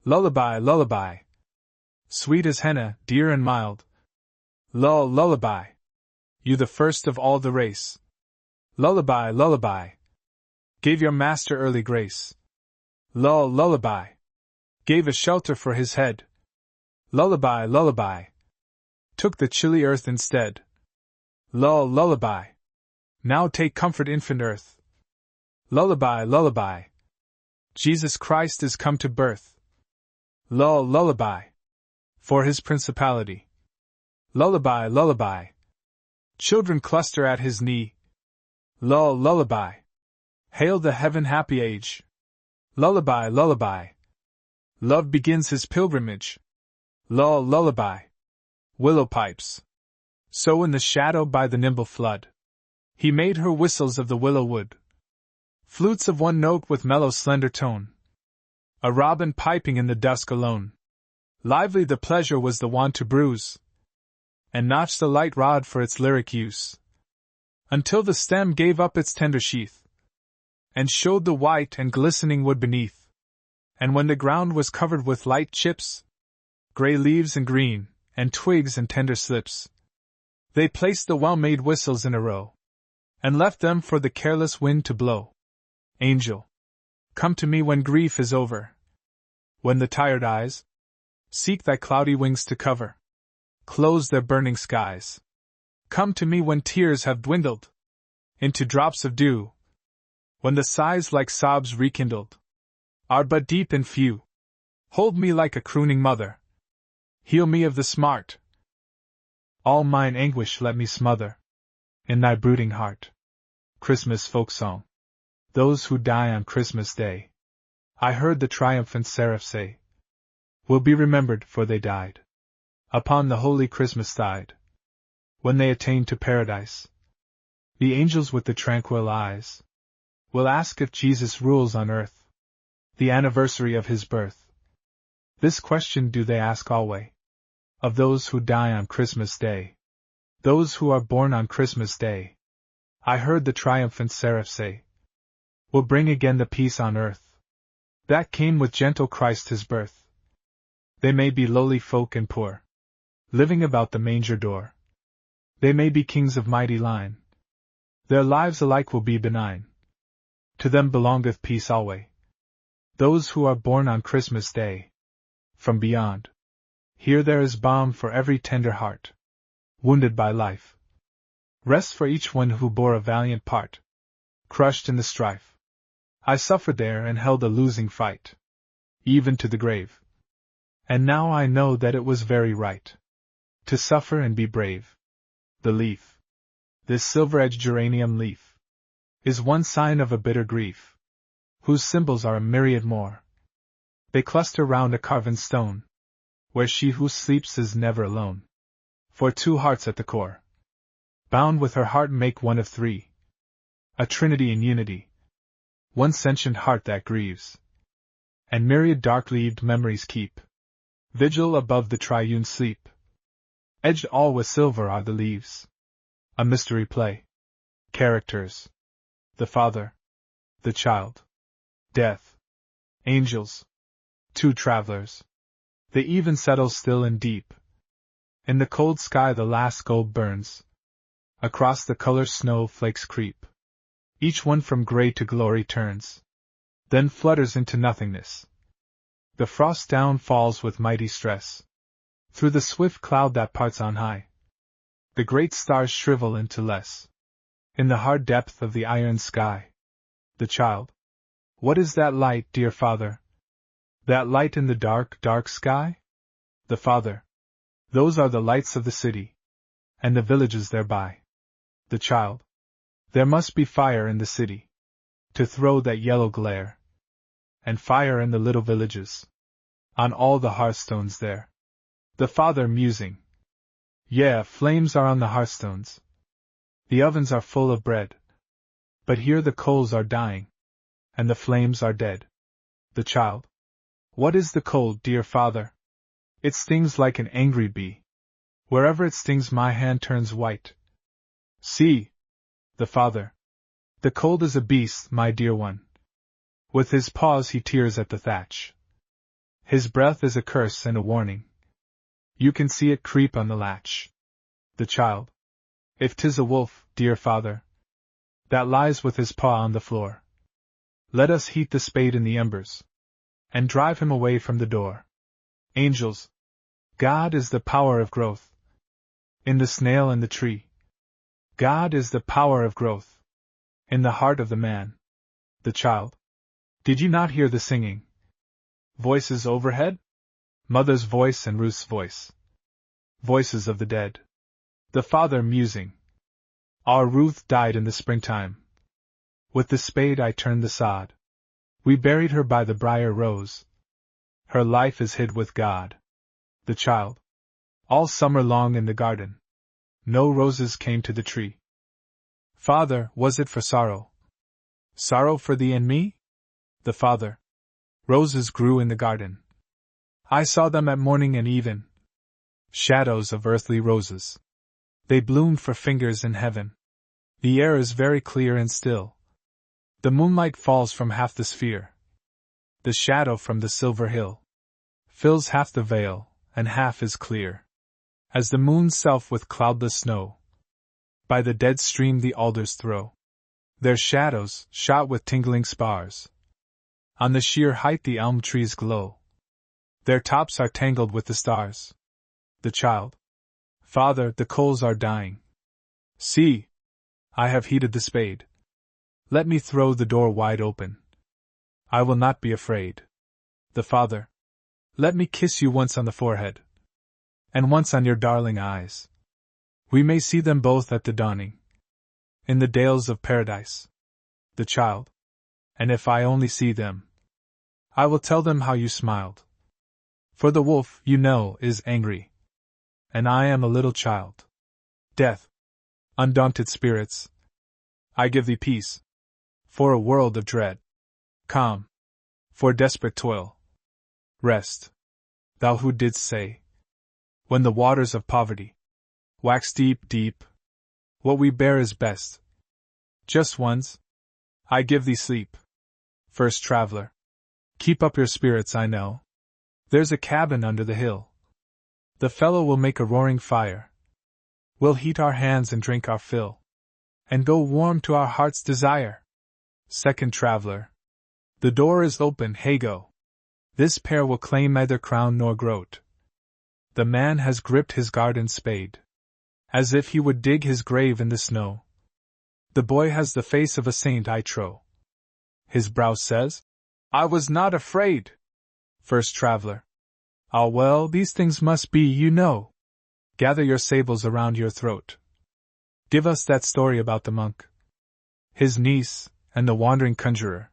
Lullaby, lullaby. Sweet as henna, dear and mild. Lullaby. You the first of all the race. Lullaby. Gave your master early grace. Lullaby. Gave a shelter for his head. Lullaby. Took the chilly earth instead. Lullaby. Now take comfort, infant earth. Lullaby. Jesus Christ is come to birth. Lullaby. For his principality. Lullaby. Children cluster at his knee. Lullaby. Hail the heaven happy age. Lullaby. Love begins his pilgrimage. Lullaby. Willow pipes. So in the shadow by the nimble flood, he made her whistles of the willow wood. Flutes of one note with mellow slender tone. A robin piping in the dusk alone. Lively the pleasure was the wont to bruise, and notch the light rod for its lyric use, until the stem gave up its tender sheath, and showed the white and glistening wood beneath. And when the ground was covered with light chips, gray leaves and green, and twigs and tender slips, they placed the well-made whistles in a row, and left them for the careless wind to blow. Angel, come to me when grief is over, when the tired eyes seek thy cloudy wings to cover, close their burning skies. Come to me when tears have dwindled into drops of dew, when the sighs like sobs rekindled are but deep and few. Hold me like a crooning mother, heal me of the smart. All mine anguish let me smother in thy brooding heart. Christmas folk song. Those who die on Christmas Day, I heard the triumphant seraph say, will be remembered, for they died upon the holy Christmas tide. When they attain to paradise, the angels with the tranquil eyes will ask if Jesus rules on earth, the anniversary of his birth. This question do they ask alway of those who die on Christmas Day, those who are born on Christmas Day. I heard the triumphant seraph say, will bring again the peace on earth that came with gentle Christ his birth. They may be lowly folk and poor, living about the manger door. They may be kings of mighty line. Their lives alike will be benign. To them belongeth peace alway. Those who are born on Christmas Day. From beyond, here there is balm for every tender heart, wounded by life. Rest for each one who bore a valiant part, crushed in the strife. I suffered there and held a losing fight, even to the grave. And now I know that it was very right to suffer and be brave. The leaf, this silver-edged geranium leaf, is one sign of a bitter grief, whose symbols are a myriad more. They cluster round a carven stone, where she who sleeps is never alone. For two hearts at the core, bound with her heart, make one of three, a trinity in unity, one sentient heart that grieves, and myriad dark-leaved memories keep vigil above the triune sleep. Edged all with silver are the leaves, a mystery play. Characters: the Father, the Child, Death, angels, two travelers. They even settle still and deep. In the cold sky the last gold burns. Across the color snow flakes creep. Each one from gray to glory turns, then flutters into nothingness. The frost down falls with mighty stress. Through the swift cloud that parts on high, the great stars shrivel into less. In the hard depth of the iron sky, the child. What is that light, dear Father? That light in the dark, dark sky? The Father. Those are the lights of the city, and the villages thereby. The child. There must be fire in the city, to throw that yellow glare, and fire in the little villages, on all the hearthstones there. The Father musing. Yeah, flames are on the hearthstones. The ovens are full of bread. But here the coals are dying, and the flames are dead. The child. What is the cold, dear Father? It stings like an angry bee. Wherever it stings my hand turns white. See. The Father. The cold is a beast, my dear one. With his paws he tears at the thatch. His breath is a curse and a warning. You can see it creep on the latch. The child. If 'tis a wolf, dear father, that lies with his paw on the floor, let us heat the spade in the embers, and drive him away from the door. Angels. God is the power of growth. In the snail and the tree. God is the power of growth. In the heart of the man. The child. Did you not hear the singing? Voices overhead? Mother's voice and Ruth's voice. Voices of the dead. The father musing. Our Ruth died in the springtime. With the spade I turned the sod. We buried her by the briar rose. Her life is hid with God. The child. All summer long in the garden. No roses came to the tree. Father, was it for sorrow? Sorrow for thee and me? The father. Roses grew in the garden. I saw them at morning and even. Shadows of earthly roses. They bloomed for fingers in heaven. The air is very clear and still. The moonlight falls from half the sphere. The shadow from the silver hill fills half the vale, and half is clear as the moon's self with cloudless snow. By the dead stream the alders throw their shadows, shot with tingling spars. On the sheer height the elm trees glow. Their tops are tangled with the stars. The child. Father, the coals are dying. See! I have heated the spade. Let me throw the door wide open. I will not be afraid. The father. Let me kiss you once on the forehead. And once on your darling eyes. We may see them both at the dawning. In the dales of paradise. The child. And if I only see them, I will tell them how you smiled. For the wolf, you know, is angry. And I am a little child. Death. Undaunted spirits. I give thee peace. For a world of dread. Calm. For desperate toil. Rest. Thou who didst say, when the waters of poverty wax deep, deep, what we bear is best. Just once, I give thee sleep. First traveler. Keep up your spirits, I know. There's a cabin under the hill. The fellow will make a roaring fire. We'll heat our hands and drink our fill, and go warm to our heart's desire. Second traveler. The door is open, hey go. This pair will claim neither crown nor groat. The man has gripped his garden spade, as if he would dig his grave in the snow. The boy has the face of a saint, I trow. His brow says, I was not afraid. First traveler. Ah well, these things must be, you know. Gather your sables around your throat. Give us that story about the monk, his niece, and the wandering conjurer.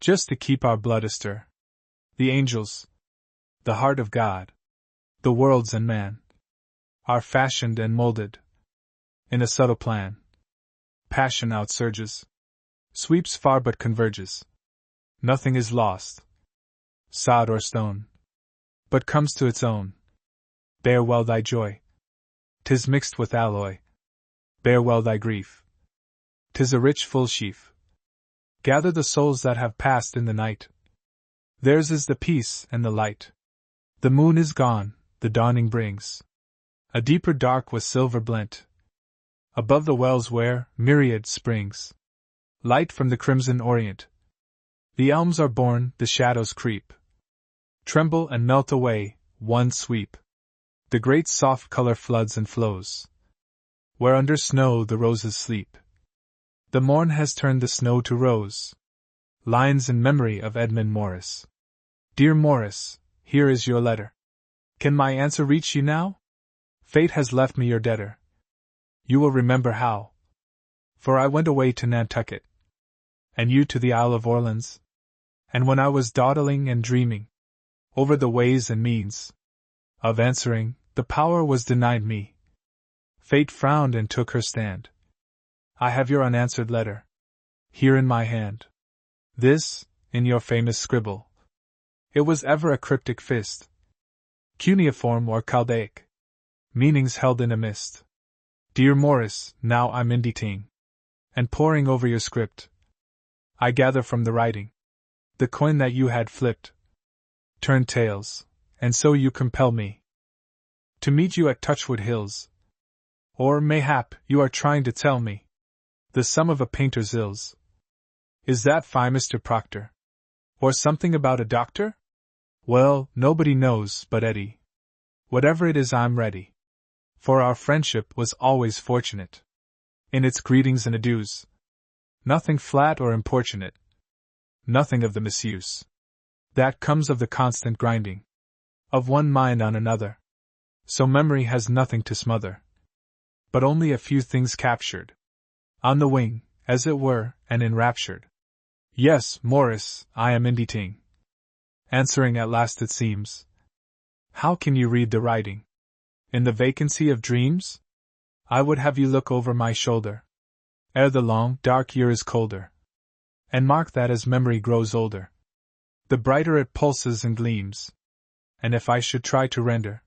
Just to keep our blood astir. The angels, the heart of God, the worlds and man, are fashioned and molded in a subtle plan. Passion outsurges, sweeps far but converges. Nothing is lost, sod or stone, but comes to its own. Bear well thy joy. 'Tis mixed with alloy. Bear well thy grief. 'Tis a rich full sheaf. Gather the souls that have passed in the night. Theirs is the peace and the light. The moon is gone, the dawning brings a deeper dark with silver blent. Above the wells where, myriad springs, light from the crimson orient. The elms are born, the shadows creep, tremble and melt away, one sweep. The great soft color floods and flows, where under snow the roses sleep. The morn has turned the snow to rose. Lines in memory of Edmund Morris. Dear Morris, here is your letter. Can my answer reach you now? Fate has left me your debtor. You will remember how. For I went away to Nantucket, and you to the Isle of Orleans. And when I was dawdling and dreaming over the ways and means of answering, the power was denied me. Fate frowned and took her stand. I have your unanswered letter here in my hand. This, in your famous scribble. It was ever a cryptic fist, cuneiform or Chaldaic, meanings held in a mist. Dear Morris, now I'm inditing, and poring over your script, I gather from the writing, the coin that you had flipped, turned tails, and so you compel me to meet you at Touchwood Hills. Or, mayhap, you are trying to tell me the sum of a painter's ills. Is that fie, Mr. Proctor? Or something about a doctor? Well, nobody knows but Eddie. Whatever it is, I'm ready. For our friendship was always fortunate in its greetings and adieus. Nothing flat or importunate. Nothing of the misuse that comes of the constant grinding of one mind on another. So memory has nothing to smother, but only a few things captured on the wing, as it were, and enraptured. Yes, Morris, I am inditing. Answering at last it seems. How can you read the writing? In the vacancy of dreams? I would have you look over my shoulder, ere the long, dark year is colder, and mark that as memory grows older, the brighter it pulses and gleams. And if I should try to render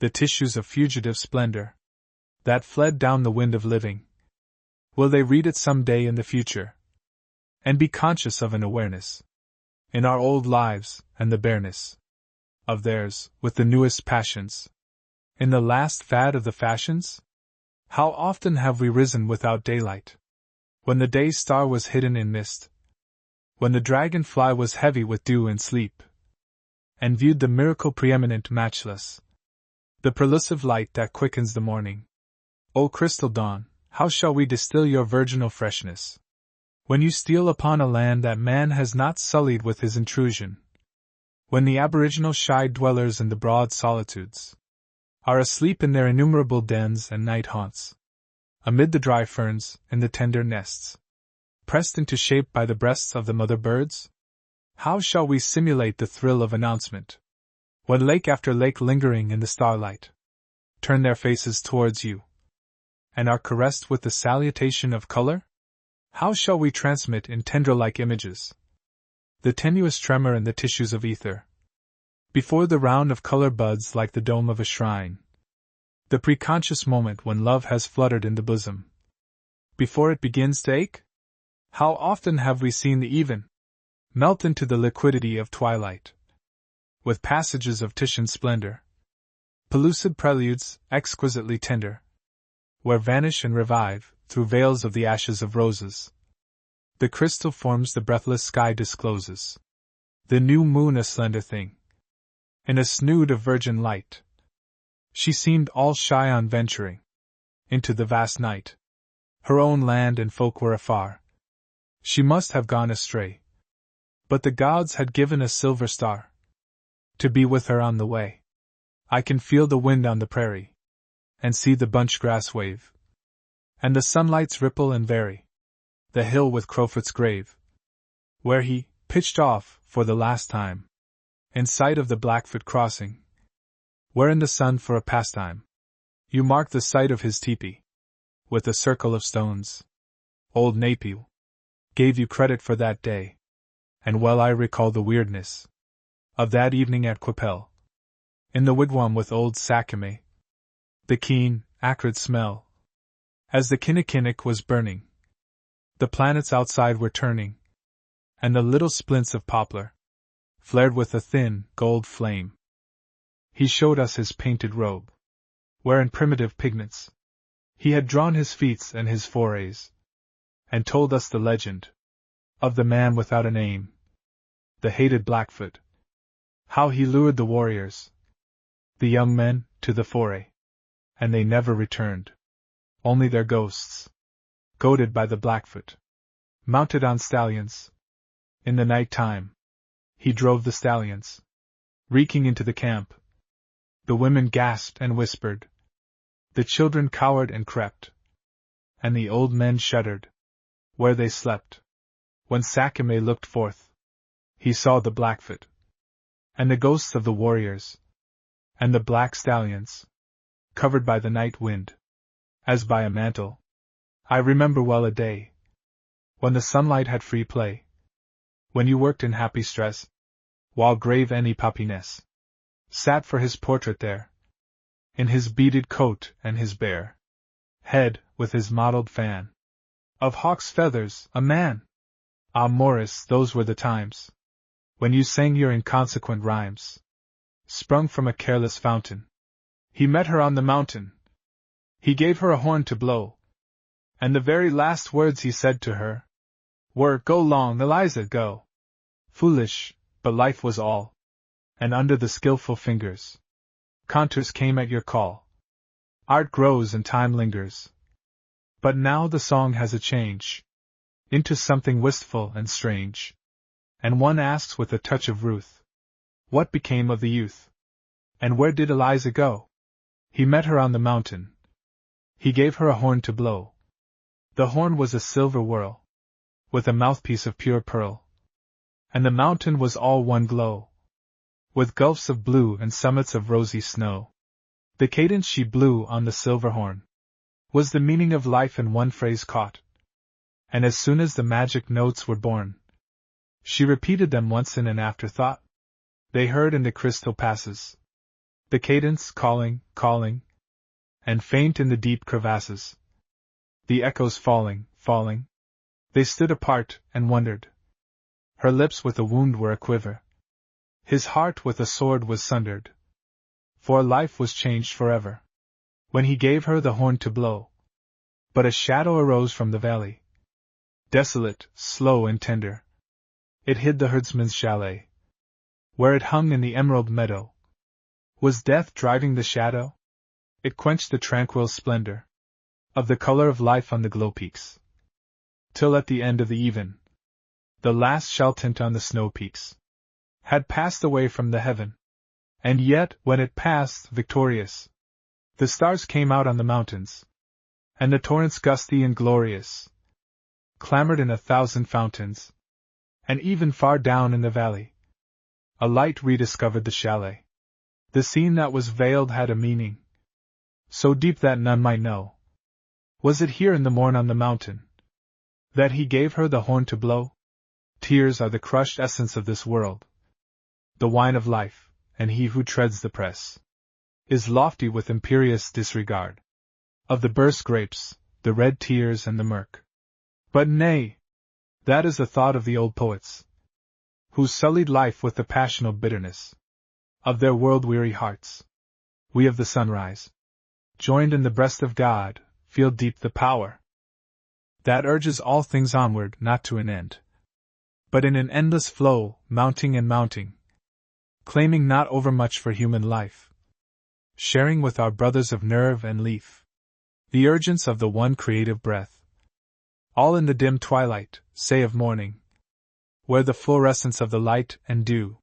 the tissues of fugitive splendor that fled down the wind of living, will they read it some day in the future, and be conscious of an awareness in our old lives and the bareness of theirs, with the newest passions in the last fad of the fashions? How often have we risen without daylight, when the day star was hidden in mist, when the dragon-fly was heavy with dew and sleep, and viewed the miracle preeminent, matchless, the prelusive light that quickens the morning. O crystal dawn, how shall we distill your virginal freshness, when you steal upon a land that man has not sullied with his intrusion, when the aboriginal shy dwellers in the broad solitudes are asleep in their innumerable dens and night haunts, amid the dry ferns, in the tender nests, pressed into shape by the breasts of the mother birds? How shall we simulate the thrill of announcement, when lake after lake lingering in the starlight turn their faces towards you, and are caressed with the salutation of color? How shall we transmit in tendril-like images the tenuous tremor in the tissues of ether, before the round of color buds like the dome of a shrine, the preconscious moment when love has fluttered in the bosom, before it begins to ache? How often have we seen the even melt into the liquidity of twilight, with passages of Titian splendor, pellucid preludes exquisitely tender, where vanish and revive, through veils of the ashes of roses, the crystal forms the breathless sky discloses, the new moon a slender thing, in a snood of virgin light. She seemed all shy on venturing into the vast night. Her own land and folk were afar. She must have gone astray, but the gods had given a silver star to be with her on the way. I can feel the wind on the prairie, and see the bunch grass wave, and the sunlights ripple and vary, the hill with Crowfoot's grave, where he pitched off for the last time, in sight of the Blackfoot crossing, where in the sun for a pastime you mark the site of his teepee, with a circle of stones. Old Napier gave you credit for that day, and well I recall the weirdness of that evening at Qu'Appelle, in the wigwam with old Sakame, the keen, acrid smell, as the kinnikinnick was burning, the planets outside were turning, and the little splints of poplar flared with a thin, gold flame. He showed us his painted robe, where in primitive pigments he had drawn his feats and his forays, and told us the legend of the man without a name, the hated Blackfoot, how he lured the warriors, the young men, to the foray, and they never returned, only their ghosts, goaded by the Blackfoot, mounted on stallions. In the night time, he drove the stallions, reeking into the camp. The women gasped and whispered, the children cowered and crept, and the old men shuddered, where they slept. When Sakame looked forth, he saw the Blackfoot, and the ghosts of the warriors, and the black stallions, covered by the night wind, as by a mantle. I remember well a day, when the sunlight had free play, when you worked in happy stress, while grave Annie Papines sat for his portrait there, in his beaded coat and his bare head, with his mottled fan of hawk's feathers, a man. Ah, Morris, those were the times when you sang your inconsequent rhymes, sprung from a careless fountain. He met her on the mountain, He gave her a horn to blow, and the very last words he said to her were, "Go long, Eliza, go." Foolish, but life was all, and under the skillful fingers, contours came at your call. Art grows and time lingers. But now the song has a change into something wistful and strange, and one asks with a touch of ruth, what became of the youth? And where did Eliza go? He met her on the mountain. He gave her a horn to blow. The horn was a silver whirl, with a mouthpiece of pure pearl, and the mountain was all one glow, with gulfs of blue and summits of rosy snow. The cadence she blew on the silver horn was the meaning of life in one phrase caught, and as soon as the magic notes were born, she repeated them once in an afterthought. They heard in the crystal passes, the cadence calling, calling, and faint in the deep crevasses, the echoes falling, falling. They stood apart and wondered. Her lips with a wound were aquiver. His heart with a sword was sundered. For life was changed forever when he gave her the horn to blow. But a shadow arose from the valley, desolate, slow and tender. It hid the herdsman's chalet, where it hung in the emerald meadow. Was death driving the shadow? It quenched the tranquil splendor of the color of life on the glow peaks, till at the end of the even, the last shell tint on the snow peaks had passed away from the heaven. And yet, when it passed, victorious, the stars came out on the mountains, and the torrents gusty and glorious clamored in 1,000 fountains, and even far down in the valley, a light rediscovered the chalet. The scene that was veiled had a meaning so deep that none might know. Was it here in the morn on the mountain that he gave her the horn to blow? Tears are the crushed essence of this world, the wine of life, and he who treads the press is lofty with imperious disregard of the burst grapes, the red tears and the murk. But nay, that is the thought of the old poets, who sullied life with the passional bitterness of their world-weary hearts. We of the sunrise, joined in the breast of God, feel deep the power that urges all things onward, not to an end, but in an endless flow, mounting and mounting, claiming not overmuch for human life, sharing with our brothers of nerve and leaf the urgence of the one creative breath. All in the dim twilight, say of morning, where the fluorescence of the light and dew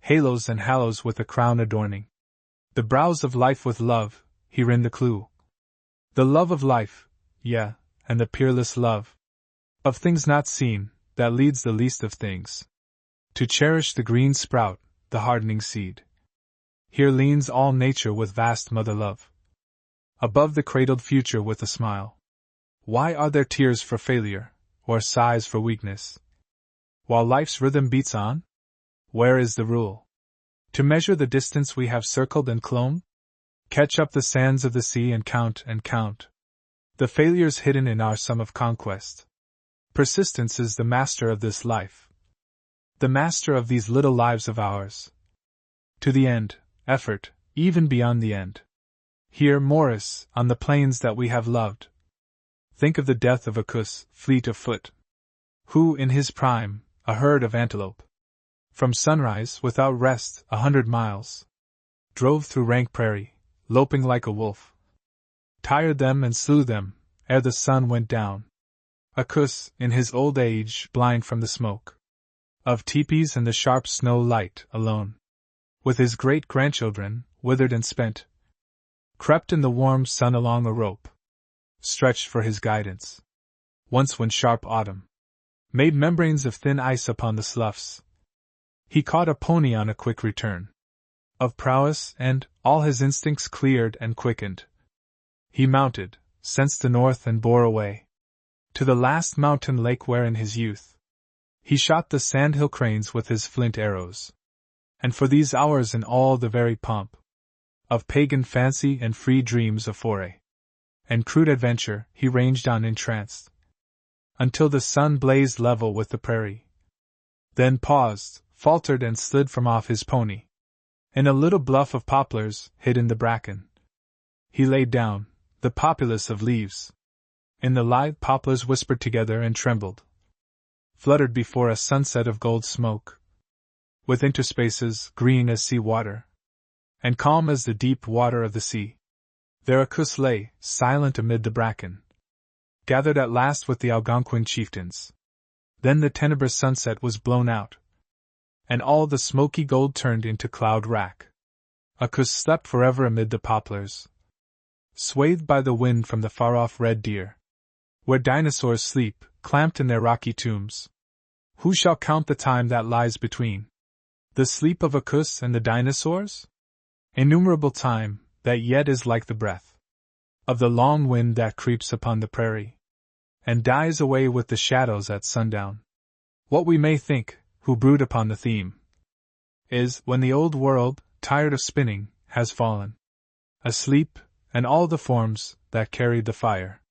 halos and hallows with a crown adorning the brows of life with love, herein the clue. The love of life, yeah, and the peerless love of things not seen, that leads the least of things to cherish the green sprout, the hardening seed. Here leans all nature with vast mother love, above the cradled future with a smile. Why are there tears for failure, or sighs for weakness, while life's rhythm beats on? Where is the rule to measure the distance we have circled and clomb? Catch up the sands of the sea and count the failures hidden in our sum of conquest. Persistence is the master of this life, the master of these little lives of ours. To the end, effort, even beyond the end. Here, Morris, on the plains that we have loved. Think of the death of a cuss, fleet of foot, who, in his prime, a herd of antelope, from sunrise, without rest, 100 miles, drove through rank prairie, loping like a wolf, tired them and slew them, ere the sun went down. A cuss, in his old age, blind from the smoke of teepees and the sharp snow light, alone, with his great-grandchildren, withered and spent, crept in the warm sun along a rope, stretched for his guidance. Once when sharp autumn made membranes of thin ice upon the sloughs, he caught a pony on a quick return of prowess, and, all his instincts cleared and quickened, he mounted, sensed the north and bore away to the last mountain lake where in his youth he shot the sandhill cranes with his flint arrows. And for these hours in all the very pomp of pagan fancy and free dreams of foray and crude adventure, he ranged on entranced, until the sun blazed level with the prairie, then paused, faltered and slid from off his pony. In a little bluff of poplars, hid in the bracken, he laid down, the populace of leaves. In the lithe poplars whispered together and trembled, fluttered before a sunset of gold smoke, with interspaces green as sea water, and calm as the deep water of the sea. There a kuss lay, silent amid the bracken, gathered at last with the Algonquin chieftains. Then the tenebrous sunset was blown out, and all the smoky gold turned into cloud wrack. A kuss slept forever amid the poplars, swathed by the wind from the far-off red deer, where dinosaurs sleep, clamped in their rocky tombs. Who shall count the time that lies between the sleep of a kuss and the dinosaurs? Innumerable time, that yet is like the breath of the long wind that creeps upon the prairie, and dies away with the shadows at sundown. What we may think, who brood upon the theme, is, when the old world, tired of spinning, has fallen asleep, and all the forms that carried the fire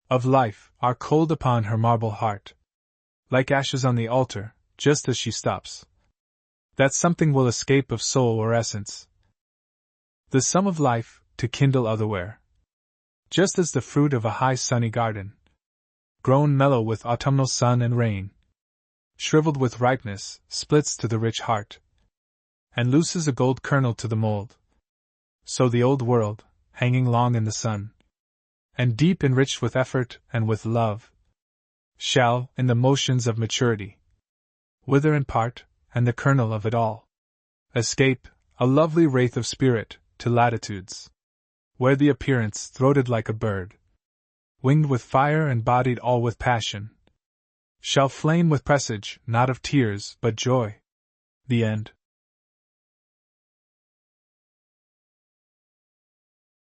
of life are cold upon her marble heart, like ashes on the altar, just as she stops, that something will escape of soul or essence, the sum of life, to kindle otherwhere, just as the fruit of a high sunny garden, grown mellow with autumnal sun and rain, shriveled with ripeness, splits to the rich heart, and looses a gold kernel to the mold. So the old world, hanging long in the sun, and deep enriched with effort and with love, shall, in the motions of maturity, wither in part, and the kernel of it all escape, a lovely wraith of spirit, to latitudes where the appearance, throated like a bird, winged with fire and bodied all with passion, shall flame with presage, not of tears, but joy. The end.